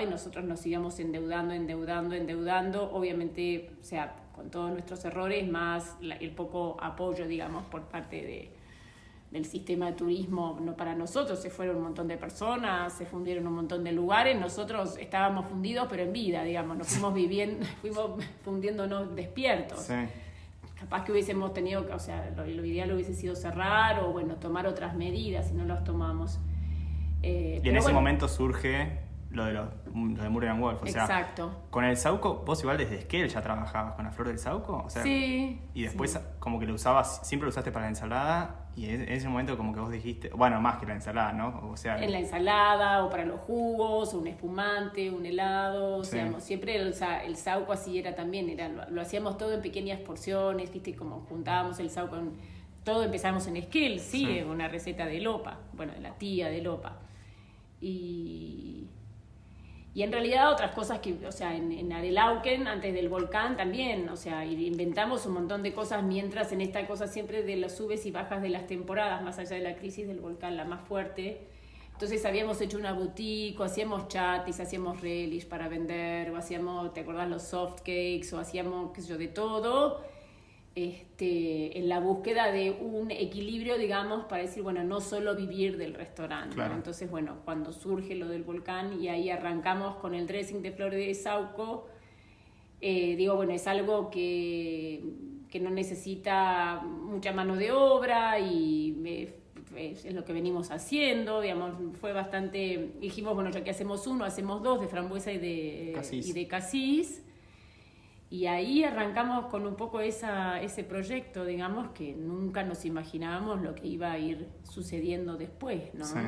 Speaker 3: y nosotros nos íbamos endeudando, obviamente, o sea, con todos nuestros errores, más el poco apoyo, digamos, por parte del sistema de turismo, no para nosotros, se fueron un montón de personas, se fundieron un montón de lugares, nosotros estábamos fundidos pero en vida, digamos, nos fuimos fundiéndonos despiertos.
Speaker 2: Sí.
Speaker 3: Capaz que hubiésemos tenido, o sea, lo ideal hubiese sido cerrar o, bueno, tomar otras medidas y no las tomamos.
Speaker 2: Y en ese momento surge lo de Murray & Wolf, o sea,
Speaker 3: exacto.
Speaker 2: Con el Sauco, vos igual desde Esquel ya trabajabas con la flor del Sauco, o sea,
Speaker 3: sí.
Speaker 2: Y después
Speaker 3: sí.
Speaker 2: Como que lo usabas, siempre lo usaste para la ensalada, y en ese momento como que vos dijiste, bueno, más que la ensalada, ¿no? O sea,
Speaker 3: en la ensalada o para los jugos, o un espumante, un helado,
Speaker 2: sí.
Speaker 3: Digamos, siempre el Sauco así era también, lo hacíamos todo en pequeñas porciones, ¿viste? Como juntábamos el Sauco, todo empezamos en Esquel, sí, una receta de Lopa, bueno, de la tía de Lopa. Y en realidad otras cosas que, o sea, en Arelauken, antes del volcán también, o sea, inventamos un montón de cosas mientras en esta cosa siempre de las subes y bajas de las temporadas, más allá de la crisis del volcán, la más fuerte. Entonces habíamos hecho una boutique, o hacíamos chatis, hacíamos relish para vender, o hacíamos, ¿te acordás? Los soft cakes, o hacíamos, qué sé yo, de todo. En la búsqueda de un equilibrio, digamos, para decir, bueno, no solo vivir del restaurante,
Speaker 2: claro.
Speaker 3: ¿no? Entonces, bueno, cuando surge lo del volcán y ahí arrancamos con el dressing de flor de Sauco, digo, bueno, es algo que no necesita mucha mano de obra y es lo que venimos haciendo, digamos, fue bastante, dijimos, bueno, ya que hacemos uno, hacemos 2 de frambuesa y de casis. Y ahí arrancamos con un poco ese proyecto, digamos, que nunca nos imaginábamos lo que iba a ir sucediendo después, ¿no?
Speaker 2: Sí.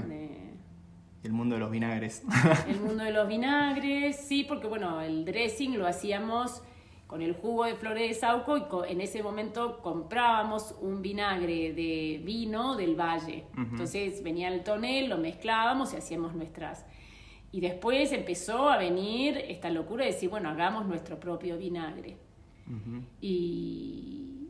Speaker 2: El mundo de los vinagres.
Speaker 3: El mundo de los vinagres, sí, porque bueno, el dressing lo hacíamos con el jugo de flores de Sauco y en ese momento comprábamos un vinagre de vino del valle. Uh-huh. Entonces venía el tonel, lo mezclábamos y hacíamos nuestras... Y después empezó a venir esta locura de decir, bueno, hagamos nuestro propio vinagre. Uh-huh. Y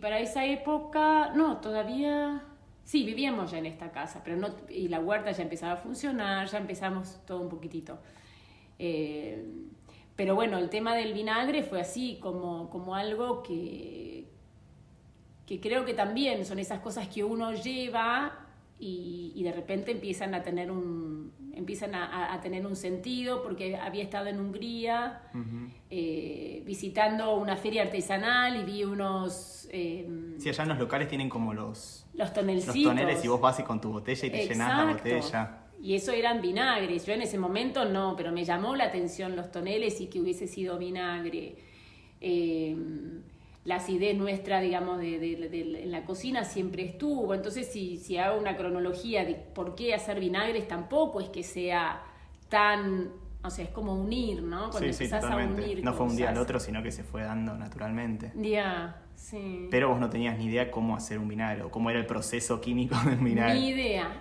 Speaker 3: para esa época, no, todavía Sí, vivíamos ya en esta casa, pero no, y la huerta ya empezaba a funcionar, ya empezamos todo un poquitito. Pero bueno, el tema del vinagre fue así, como algo que creo que también son esas cosas que uno lleva y de repente empiezan a tener un sentido, porque había estado en Hungría visitando una feria artesanal y vi unos...
Speaker 2: sí, allá en los locales tienen como los
Speaker 3: tonelcitos.
Speaker 2: Los toneles y vos vas y con tu botella y te llenás la botella.
Speaker 3: Y eso eran vinagres. Yo en ese momento no, pero me llamó la atención los toneles y que hubiese sido vinagre. La acidez nuestra, digamos, en la cocina siempre estuvo. Entonces, si hago una cronología de por qué hacer vinagres, tampoco es que sea tan... O sea, es como unir, ¿no? Cuando
Speaker 2: sí,
Speaker 3: empezás
Speaker 2: totalmente.
Speaker 3: a unir
Speaker 2: no fue un día
Speaker 3: cosas.
Speaker 2: al otro, sino que se fue dando naturalmente.
Speaker 3: Ya, sí.
Speaker 2: Pero vos no tenías ni idea cómo hacer un vinagre o cómo era el proceso químico del vinagre.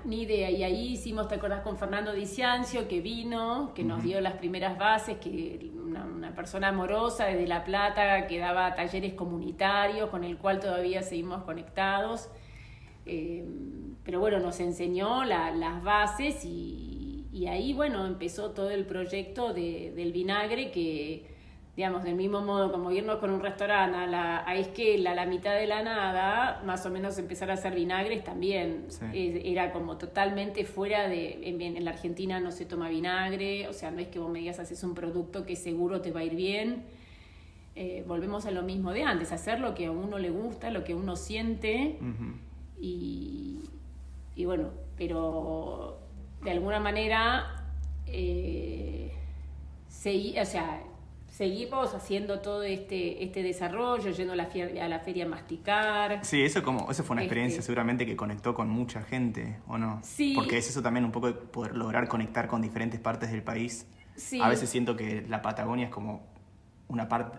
Speaker 3: Ni idea. Y ahí hicimos, ¿te acordás? Con Fernando Diciancio, que vino, que nos dio las primeras bases, que una persona amorosa desde La Plata que daba talleres comunitarios, con el cual todavía seguimos conectados. Pero bueno, nos enseñó las bases y ahí, bueno, empezó todo el proyecto del vinagre que, digamos, del mismo modo como irnos con un restaurante a Esquel, a la mitad de la nada, más o menos empezar a hacer vinagres también. Sí. Era como totalmente fuera de... En la Argentina no se toma vinagre, o sea, no es que vos me digas haces un producto que seguro te va a ir bien. Volvemos a lo mismo de antes, hacer lo que a uno le gusta, lo que uno siente. Y bueno, pero de alguna manera seguimos haciendo todo este desarrollo, yendo a la feria a masticar.
Speaker 2: Sí, eso fue una experiencia seguramente que conectó con mucha gente, ¿o no?
Speaker 3: Sí.
Speaker 2: Porque es eso también un poco de poder lograr conectar con diferentes partes del país.
Speaker 3: Sí.
Speaker 2: A veces siento que la Patagonia es como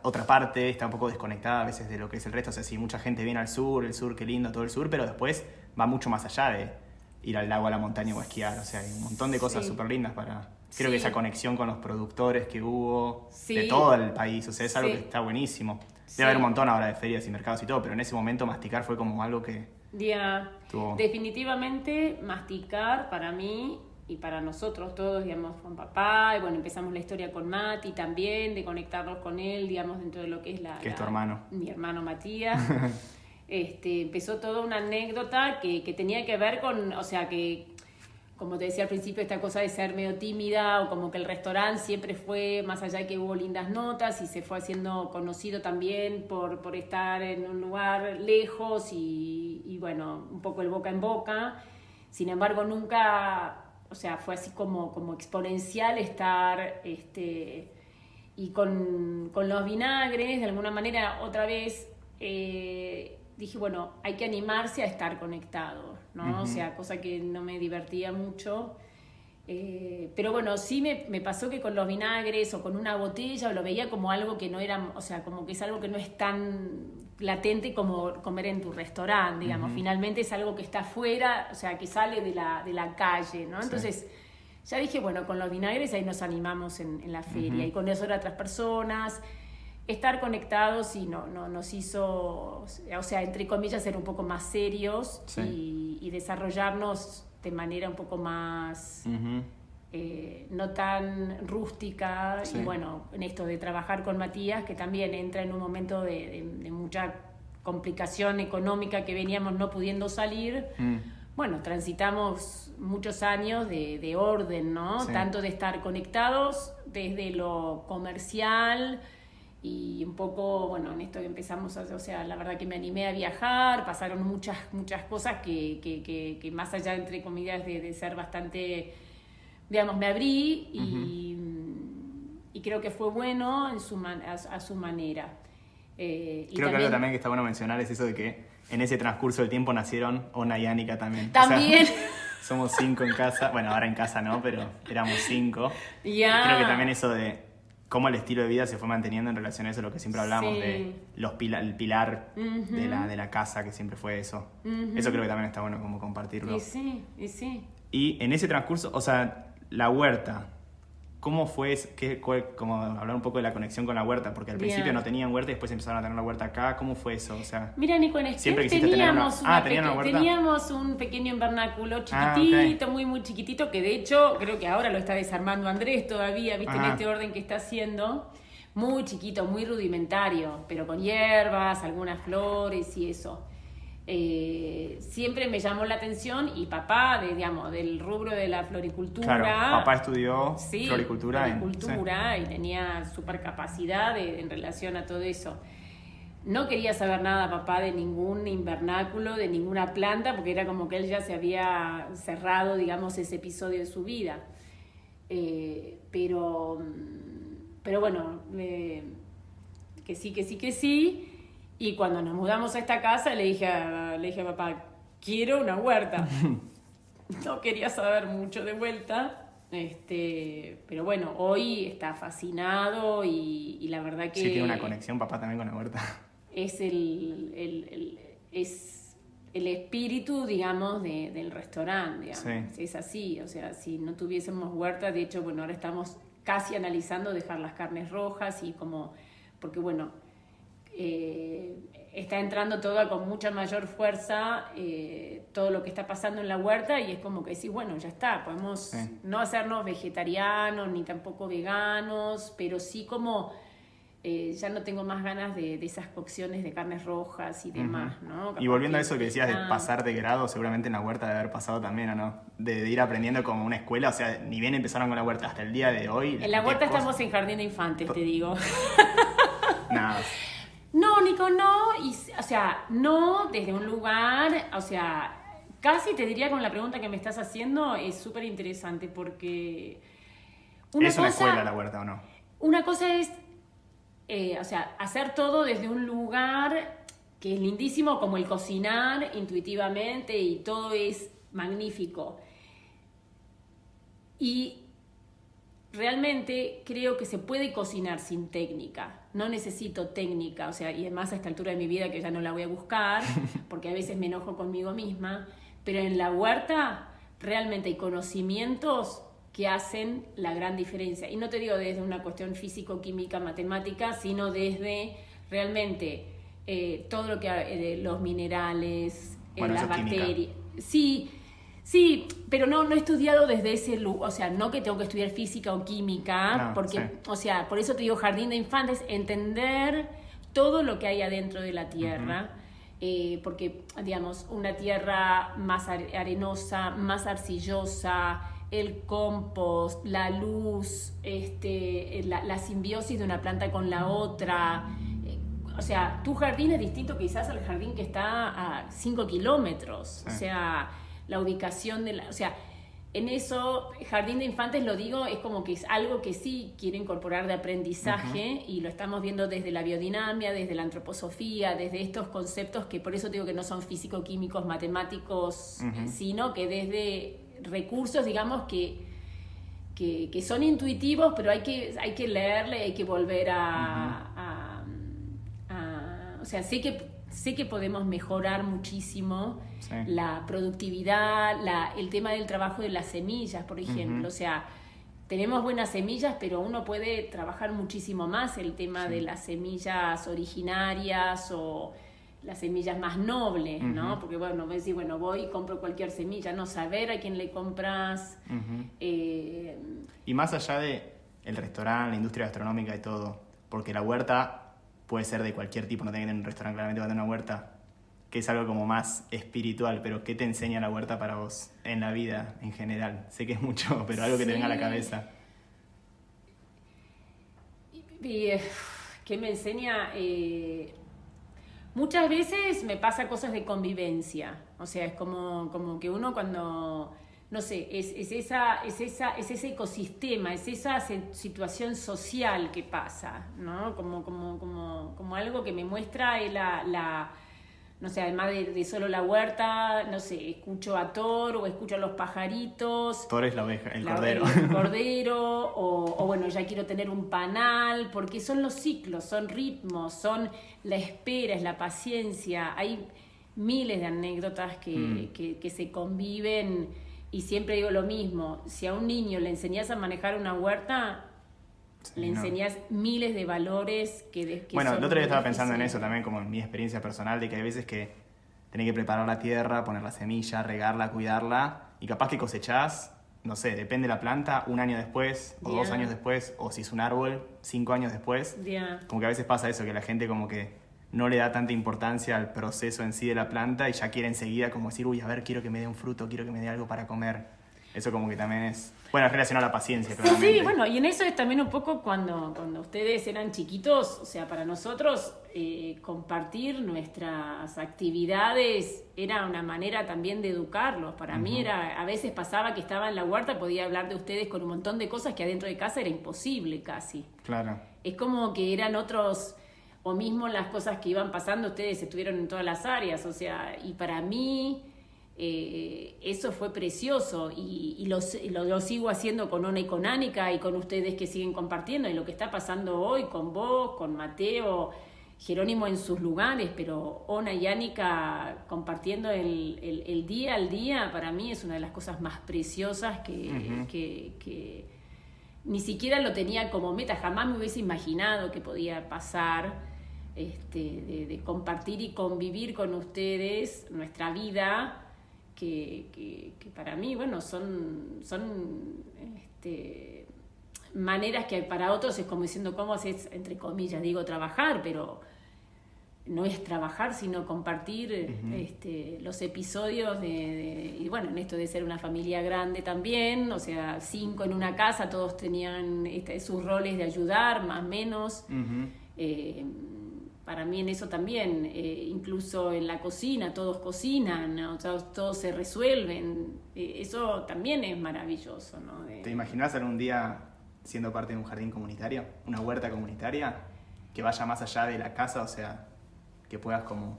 Speaker 2: otra parte, está un poco desconectada a veces de lo que es el resto. O sea, sí, mucha gente viene al sur, el sur, qué lindo, todo el sur, pero después va mucho más allá de ir al lago, a la montaña o a esquiar. O sea, hay un montón de cosas súper lindas para... Creo que esa conexión con los productores que hubo de todo el país, o sea, es algo que está buenísimo. Debe haber un montón ahora de ferias y mercados y todo, pero en ese momento masticar fue como algo que...
Speaker 3: Definitivamente masticar para mí y para nosotros todos, digamos, con papá, y bueno, empezamos la historia con Mati también, de conectarnos con él, digamos, dentro de lo que es
Speaker 2: que es tu hermano.
Speaker 3: Mi hermano Matías. Empezó toda una anécdota que tenía que ver con, o sea, que, como te decía al principio, esta cosa de ser medio tímida, o como que el restaurante siempre fue, más allá de que hubo lindas notas, y se fue haciendo conocido también por estar en un lugar lejos y bueno, un poco el boca en boca. Sin embargo, nunca, o sea, fue así como exponencial estar, y con los vinagres, de alguna manera, otra vez, dije, bueno, hay que animarse a estar conectado, ¿no? O sea, cosa que no me divertía mucho. Pero bueno, sí me pasó que con los vinagres o con una botella lo veía como algo que no era, o sea, como que es algo que no es tan latente como comer en tu restaurante, digamos. Finalmente es algo que está afuera, o sea, que sale de la calle, ¿no? Entonces, ya dije, bueno, con los vinagres ahí nos animamos en la feria y con eso otras personas. Estar conectados y nos hizo, o sea, entre comillas, ser un poco más serios y desarrollarnos de manera un poco más no tan rústica. Y bueno, en esto de trabajar con Matías, que también entra en un momento de mucha complicación económica, que veníamos no pudiendo salir. Bueno, transitamos muchos años de orden, ¿no? Tanto de estar conectados desde lo comercial. Y un poco, bueno, en esto que empezamos, o sea, la verdad que me animé a viajar, pasaron muchas cosas que más allá, entre comillas, de ser bastante, digamos, me abrí y creo que fue bueno a su manera.
Speaker 2: Creo que algo también que está bueno mencionar es eso de que en ese transcurso del tiempo nacieron Ona y Anika también.
Speaker 3: También.
Speaker 2: O sea, somos 5 en casa, bueno, ahora en casa no, pero éramos 5.
Speaker 3: Ya.
Speaker 2: Creo que también eso de cómo el estilo de vida se fue manteniendo en relación a eso, lo que siempre hablamos de el pilar de la casa, que siempre fue eso. Eso creo que también está bueno como compartirlo.
Speaker 3: Y sí.
Speaker 2: Y en ese transcurso, o sea, la huerta, ¿cómo fue, como hablar un poco de la conexión con la huerta? Porque al principio no tenían huerta y después empezaron a tener la huerta acá. ¿Cómo fue eso? O sea,
Speaker 3: mira, Nico, en Esquel teníamos un pequeño invernáculo chiquitito, muy, muy chiquitito, que de hecho creo que ahora lo está desarmando Andrés todavía, ¿viste? En este orden que está haciendo. Muy chiquito, muy rudimentario, pero con hierbas, algunas flores y eso. Siempre me llamó la atención y papá, del rubro de la floricultura.
Speaker 2: Claro, papá estudió floricultura.
Speaker 3: Y tenía súper capacidad en relación a todo eso. No quería saber nada, papá, de ningún invernáculo, de ninguna planta, porque era como que él ya se había cerrado, digamos, ese episodio de su vida. Pero bueno, que sí. Y cuando nos mudamos a esta casa le dije a papá, quiero una huerta. No quería saber mucho de vuelta, pero bueno, hoy está fascinado y la verdad que...
Speaker 2: Sí, tiene una conexión papá también con la huerta.
Speaker 3: Es es el espíritu, digamos, del restaurante, digamos. Sí. Es así, o sea, si no tuviésemos huerta, de hecho, bueno, ahora estamos casi analizando dejar las carnes rojas y como... Porque bueno... está entrando todo con mucha mayor fuerza todo lo que está pasando en la huerta y es como que decís, bueno, ya está, podemos no hacernos vegetarianos ni tampoco veganos, pero sí como ya no tengo más ganas de esas cocciones de carnes rojas y demás, ¿no?
Speaker 2: Y volviendo a eso que decías de pasar de grado, seguramente en la huerta debe haber pasado también, ¿o no? De ir aprendiendo como una escuela, o sea, ni bien empezaron con la huerta hasta el día de hoy.
Speaker 3: En la huerta estamos en jardín de infantes, te digo.
Speaker 2: Nada.
Speaker 3: No, Nico, no, o sea, no desde un lugar, o sea, casi te diría con la pregunta que me estás haciendo, es súper interesante porque...
Speaker 2: ¿Es una escuela la huerta o no?
Speaker 3: Una cosa es, o sea, hacer todo desde un lugar que es lindísimo, como el cocinar intuitivamente y todo es magnífico. Y realmente creo que se puede cocinar sin técnica. No necesito técnica, o sea, y además a esta altura de mi vida que ya no la voy a buscar, porque a veces me enojo conmigo misma, pero en la huerta realmente hay conocimientos que hacen la gran diferencia. Y no te digo desde una cuestión físico-química, matemática, sino desde realmente todo lo que los minerales, las bacterias. Sí, pero no he estudiado desde ese lugar, o sea, no que tengo que estudiar física o química, porque, o sea, por eso te digo jardín de infantes, entender todo lo que hay adentro de la tierra, porque, digamos, una tierra más arenosa, más arcillosa, el compost, la luz, la simbiosis de una planta con la otra. O sea, tu jardín es distinto quizás al jardín que está a 5 kilómetros, o sea... La ubicación o sea, en eso, jardín de infantes, lo digo, es como que es algo que sí quiero incorporar de aprendizaje y lo estamos viendo desde la biodinamia, desde la antroposofía, desde estos conceptos que por eso digo que no son físico-químicos, matemáticos, sino que desde recursos, digamos, que son intuitivos, pero hay que leerle, hay que volver o sea, sé que podemos mejorar muchísimo la productividad, el tema del trabajo de las semillas, por ejemplo. O sea, tenemos buenas semillas, pero uno puede trabajar muchísimo más el tema de las semillas originarias o las semillas más nobles, ¿no? Porque, bueno, ves y voy y compro cualquier semilla, no saber a quién le compras.
Speaker 2: Y más allá de el restaurante, la industria gastronómica y todo, porque la huerta puede ser de cualquier tipo, no tiene que tener un restaurante, claramente va a tener una huerta, que es algo como más espiritual, pero ¿qué te enseña la huerta para vos en la vida en general? Sé que es mucho, pero algo que te venga a la cabeza. ¿Qué me enseña?
Speaker 3: Muchas veces me pasa cosas de convivencia, o sea, es como que uno cuando... No sé, es ese ecosistema, es esa situación social que pasa, ¿no? Como algo que me muestra no sé, además de solo la huerta, no sé, escucho a Thor o escucho a los pajaritos.
Speaker 2: Thor es la oveja, el cordero.
Speaker 3: El cordero, o bueno, ya quiero tener un panal, porque son los ciclos, son ritmos, son la espera, es la paciencia. Hay miles de anécdotas que se conviven Y siempre digo lo mismo, si a un niño le enseñás a manejar una huerta, le enseñás miles de valores que
Speaker 2: bueno, el otro día estaba pensando en
Speaker 3: difíciles.
Speaker 2: eso también, como en mi experiencia personal, de que hay veces que tenés que preparar la tierra, poner la semilla, regarla, cuidarla, y capaz que cosechás, no sé, depende de la planta, 1 año después, o 2 años después, o si es un árbol, 5 años después. Como que a veces pasa eso, que la gente como que no le da tanta importancia al proceso en sí de la planta y ya quiere enseguida como decir, uy, a ver, quiero que me dé un fruto, quiero que me dé algo para comer. Eso como que también es... Bueno, es relacionado a la paciencia, claramente.
Speaker 3: Sí, bueno, y en eso es también un poco cuando ustedes eran chiquitos, o sea, para nosotros compartir nuestras actividades era una manera también de educarlos. Para mí era, a veces pasaba que estaba en la huerta, podía hablar de ustedes con un montón de cosas que adentro de casa era imposible casi.
Speaker 2: Claro.
Speaker 3: Es como que eran otros, o mismo las cosas que iban pasando, ustedes estuvieron en todas las áreas, o sea, y para mí... eso fue precioso y lo sigo haciendo con Ona y con Anika y con ustedes que siguen compartiendo y lo que está pasando hoy con vos, con Mateo, Jerónimo en sus lugares, pero Ona y Anika compartiendo el día al día, para mí es una de las cosas más preciosas que ni siquiera lo tenía como meta, jamás me hubiese imaginado que podía pasar, de compartir y convivir con ustedes nuestra vida. Que para mí, bueno, son maneras que para otros es como diciendo cómo es, entre comillas, digo trabajar, pero no es trabajar, sino compartir los episodios y bueno, en esto de ser una familia grande también, o sea, 5 en una casa, todos tenían sus roles de ayudar, más o menos. Para mí en eso también, incluso en la cocina, todos cocinan, ¿no? Todos se resuelven, eso también es maravilloso, ¿no?
Speaker 2: ¿Te imaginás algún día siendo parte de un jardín comunitario, una huerta comunitaria, que vaya más allá de la casa, o sea, que puedas como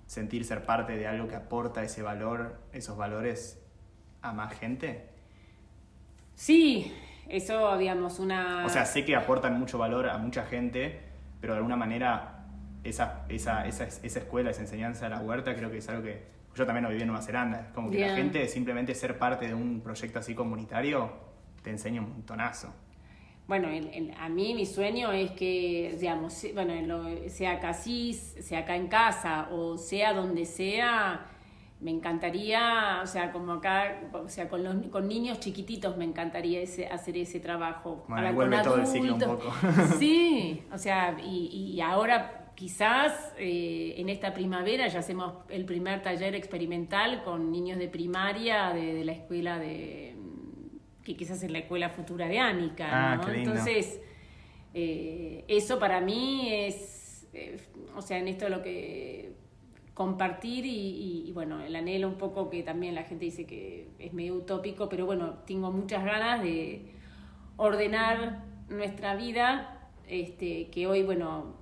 Speaker 2: sentir ser parte de algo que aporta ese valor, esos valores a más gente?
Speaker 3: Sí, eso, digamos, una...
Speaker 2: O sea, sé que aportan mucho valor a mucha gente, pero de alguna manera... Esa escuela, esa enseñanza de la huerta, creo que es algo que yo también lo viví en Nueva Zelanda. Es como que la gente, simplemente ser parte de un proyecto así comunitario, te enseña un montonazo.
Speaker 3: Bueno, a mí mi sueño es que, digamos, bueno, sea acá así, sea acá en casa o sea donde sea, me encantaría, o sea, como acá, o sea, con niños chiquititos me encantaría hacer ese trabajo.
Speaker 2: Bueno, vuelve todo el ciclo un poco.
Speaker 3: Sí, o sea, y ahora... Quizás en esta primavera ya hacemos el primer taller experimental con niños de primaria de la escuela que quizás es la escuela futura de Anika, ¿no?
Speaker 2: Qué lindo.
Speaker 3: Entonces, eso para mí es, o sea, en esto lo que compartir y bueno, el anhelo un poco que también la gente dice que es medio utópico, pero bueno, tengo muchas ganas de ordenar nuestra vida. Que hoy, bueno,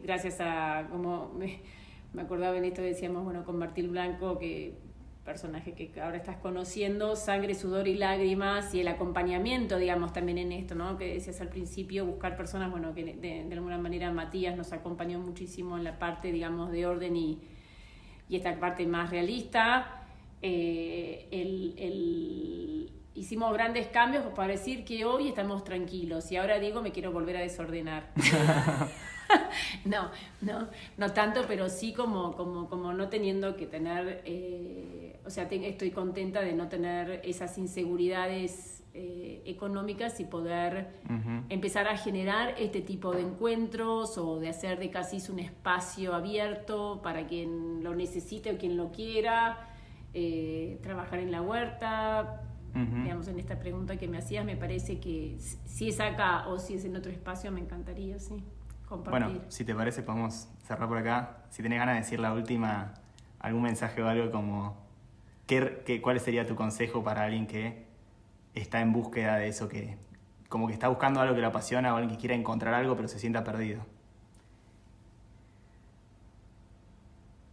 Speaker 3: gracias a, como me acordaba en esto, decíamos, bueno, con Martín Blanco, que personaje que ahora estás conociendo, sangre, sudor y lágrimas, y el acompañamiento, digamos, también en esto, ¿no? Que decías al principio, buscar personas, bueno, que de alguna manera Matías nos acompañó muchísimo en la parte, digamos, de orden y esta parte más realista. Hicimos grandes cambios para decir que hoy estamos tranquilos y ahora digo me quiero volver a desordenar. No tanto, pero sí como no teniendo que tener, o sea, estoy contenta de no tener esas inseguridades económicas y poder empezar a generar este tipo de encuentros o de hacer de Casís un espacio abierto para quien lo necesite o quien lo quiera, trabajar en la huerta. Digamos, en esta pregunta que me hacías, me parece que si es acá o si es en otro espacio, me encantaría, sí, compartir.
Speaker 2: Bueno, si te parece, podemos cerrar por acá. Si tenés ganas de decir la última, algún mensaje o algo como, ¿cuál sería tu consejo para alguien que está en búsqueda de eso, que como que está buscando algo que le apasiona o alguien que quiera encontrar algo pero se sienta perdido?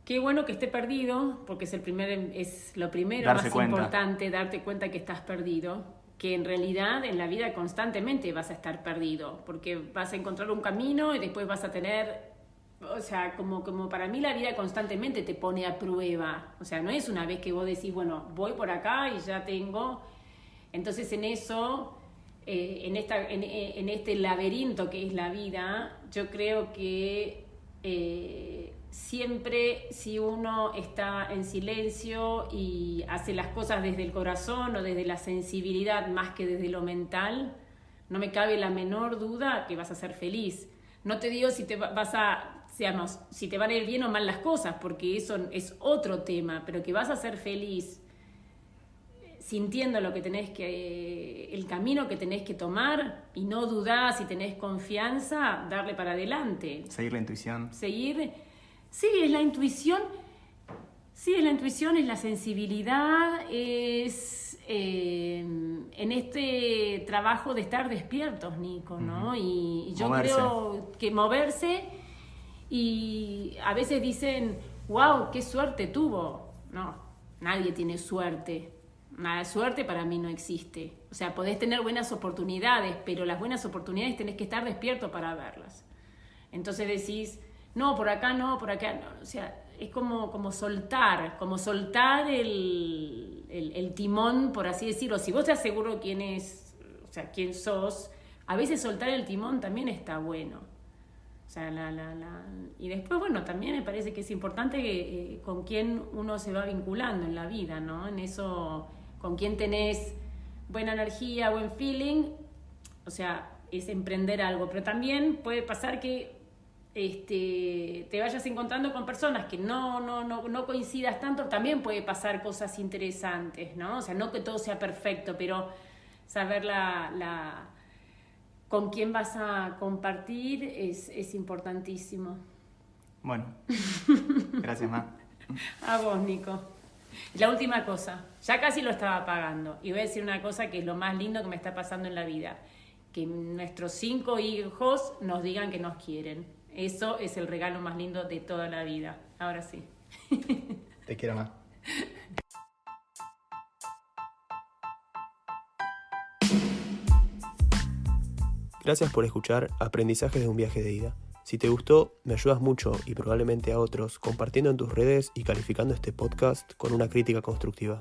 Speaker 3: Qué bueno que esté perdido, porque es lo primero
Speaker 2: Darse
Speaker 3: más
Speaker 2: cuenta.
Speaker 3: importante, darte cuenta que estás perdido, que en realidad en la vida constantemente vas a estar perdido, porque vas a encontrar un camino y después vas a tener o sea, como para mí la vida constantemente te pone a prueba. O sea, no es una vez que vos decís, bueno, voy por acá y ya tengo. Entonces en eso, en este laberinto que es la vida, yo creo que siempre si uno está en silencio y hace las cosas desde el corazón o desde la sensibilidad más que desde lo mental, no me cabe la menor duda que vas a ser feliz. No te digo si te si te van a ir bien o mal las cosas, porque eso es otro tema, pero que vas a ser feliz sintiendo lo que el camino que tenés que tomar y no dudar, si tenés confianza, darle para adelante.
Speaker 2: Seguir la intuición.
Speaker 3: Sí, es la intuición. Sí, es la intuición, es la sensibilidad, es en este trabajo de estar despiertos, Nico, ¿no? Y yo creo que moverse, y a veces dicen, wow, qué suerte tuvo. No, nadie tiene suerte. La suerte para mí no existe. O sea, podés tener buenas oportunidades, pero las buenas oportunidades tenés que estar despierto para verlas. Entonces decís, no, por acá no, por acá no. O sea, es como soltar el timón, por así decirlo. Si vos estás seguro quién sos, a veces soltar el timón también está bueno. O sea, y después, bueno, también me parece que es importante con quién uno se va vinculando en la vida, ¿no? En eso, con quién tenés buena energía, buen feeling, o sea, es emprender algo. Pero también puede pasar que te vayas encontrando con personas que no coincidas tanto. También puede pasar cosas interesantes, ¿no? O sea, no que todo sea perfecto, pero saber con quién vas a compartir es importantísimo.
Speaker 2: Bueno, gracias, Ma.
Speaker 3: A vos, Nico. La última cosa, ya casi lo estaba pagando, y voy a decir una cosa que es lo más lindo que me está pasando en la vida, que nuestros 5 hijos nos digan que nos quieren. Eso es el regalo más lindo de toda la vida. Ahora sí.
Speaker 2: Te quiero, Ma.
Speaker 1: Gracias por escuchar Aprendizajes de un viaje de ida. Si te gustó, me ayudas mucho y probablemente a otros compartiendo en tus redes y calificando este podcast con una crítica constructiva.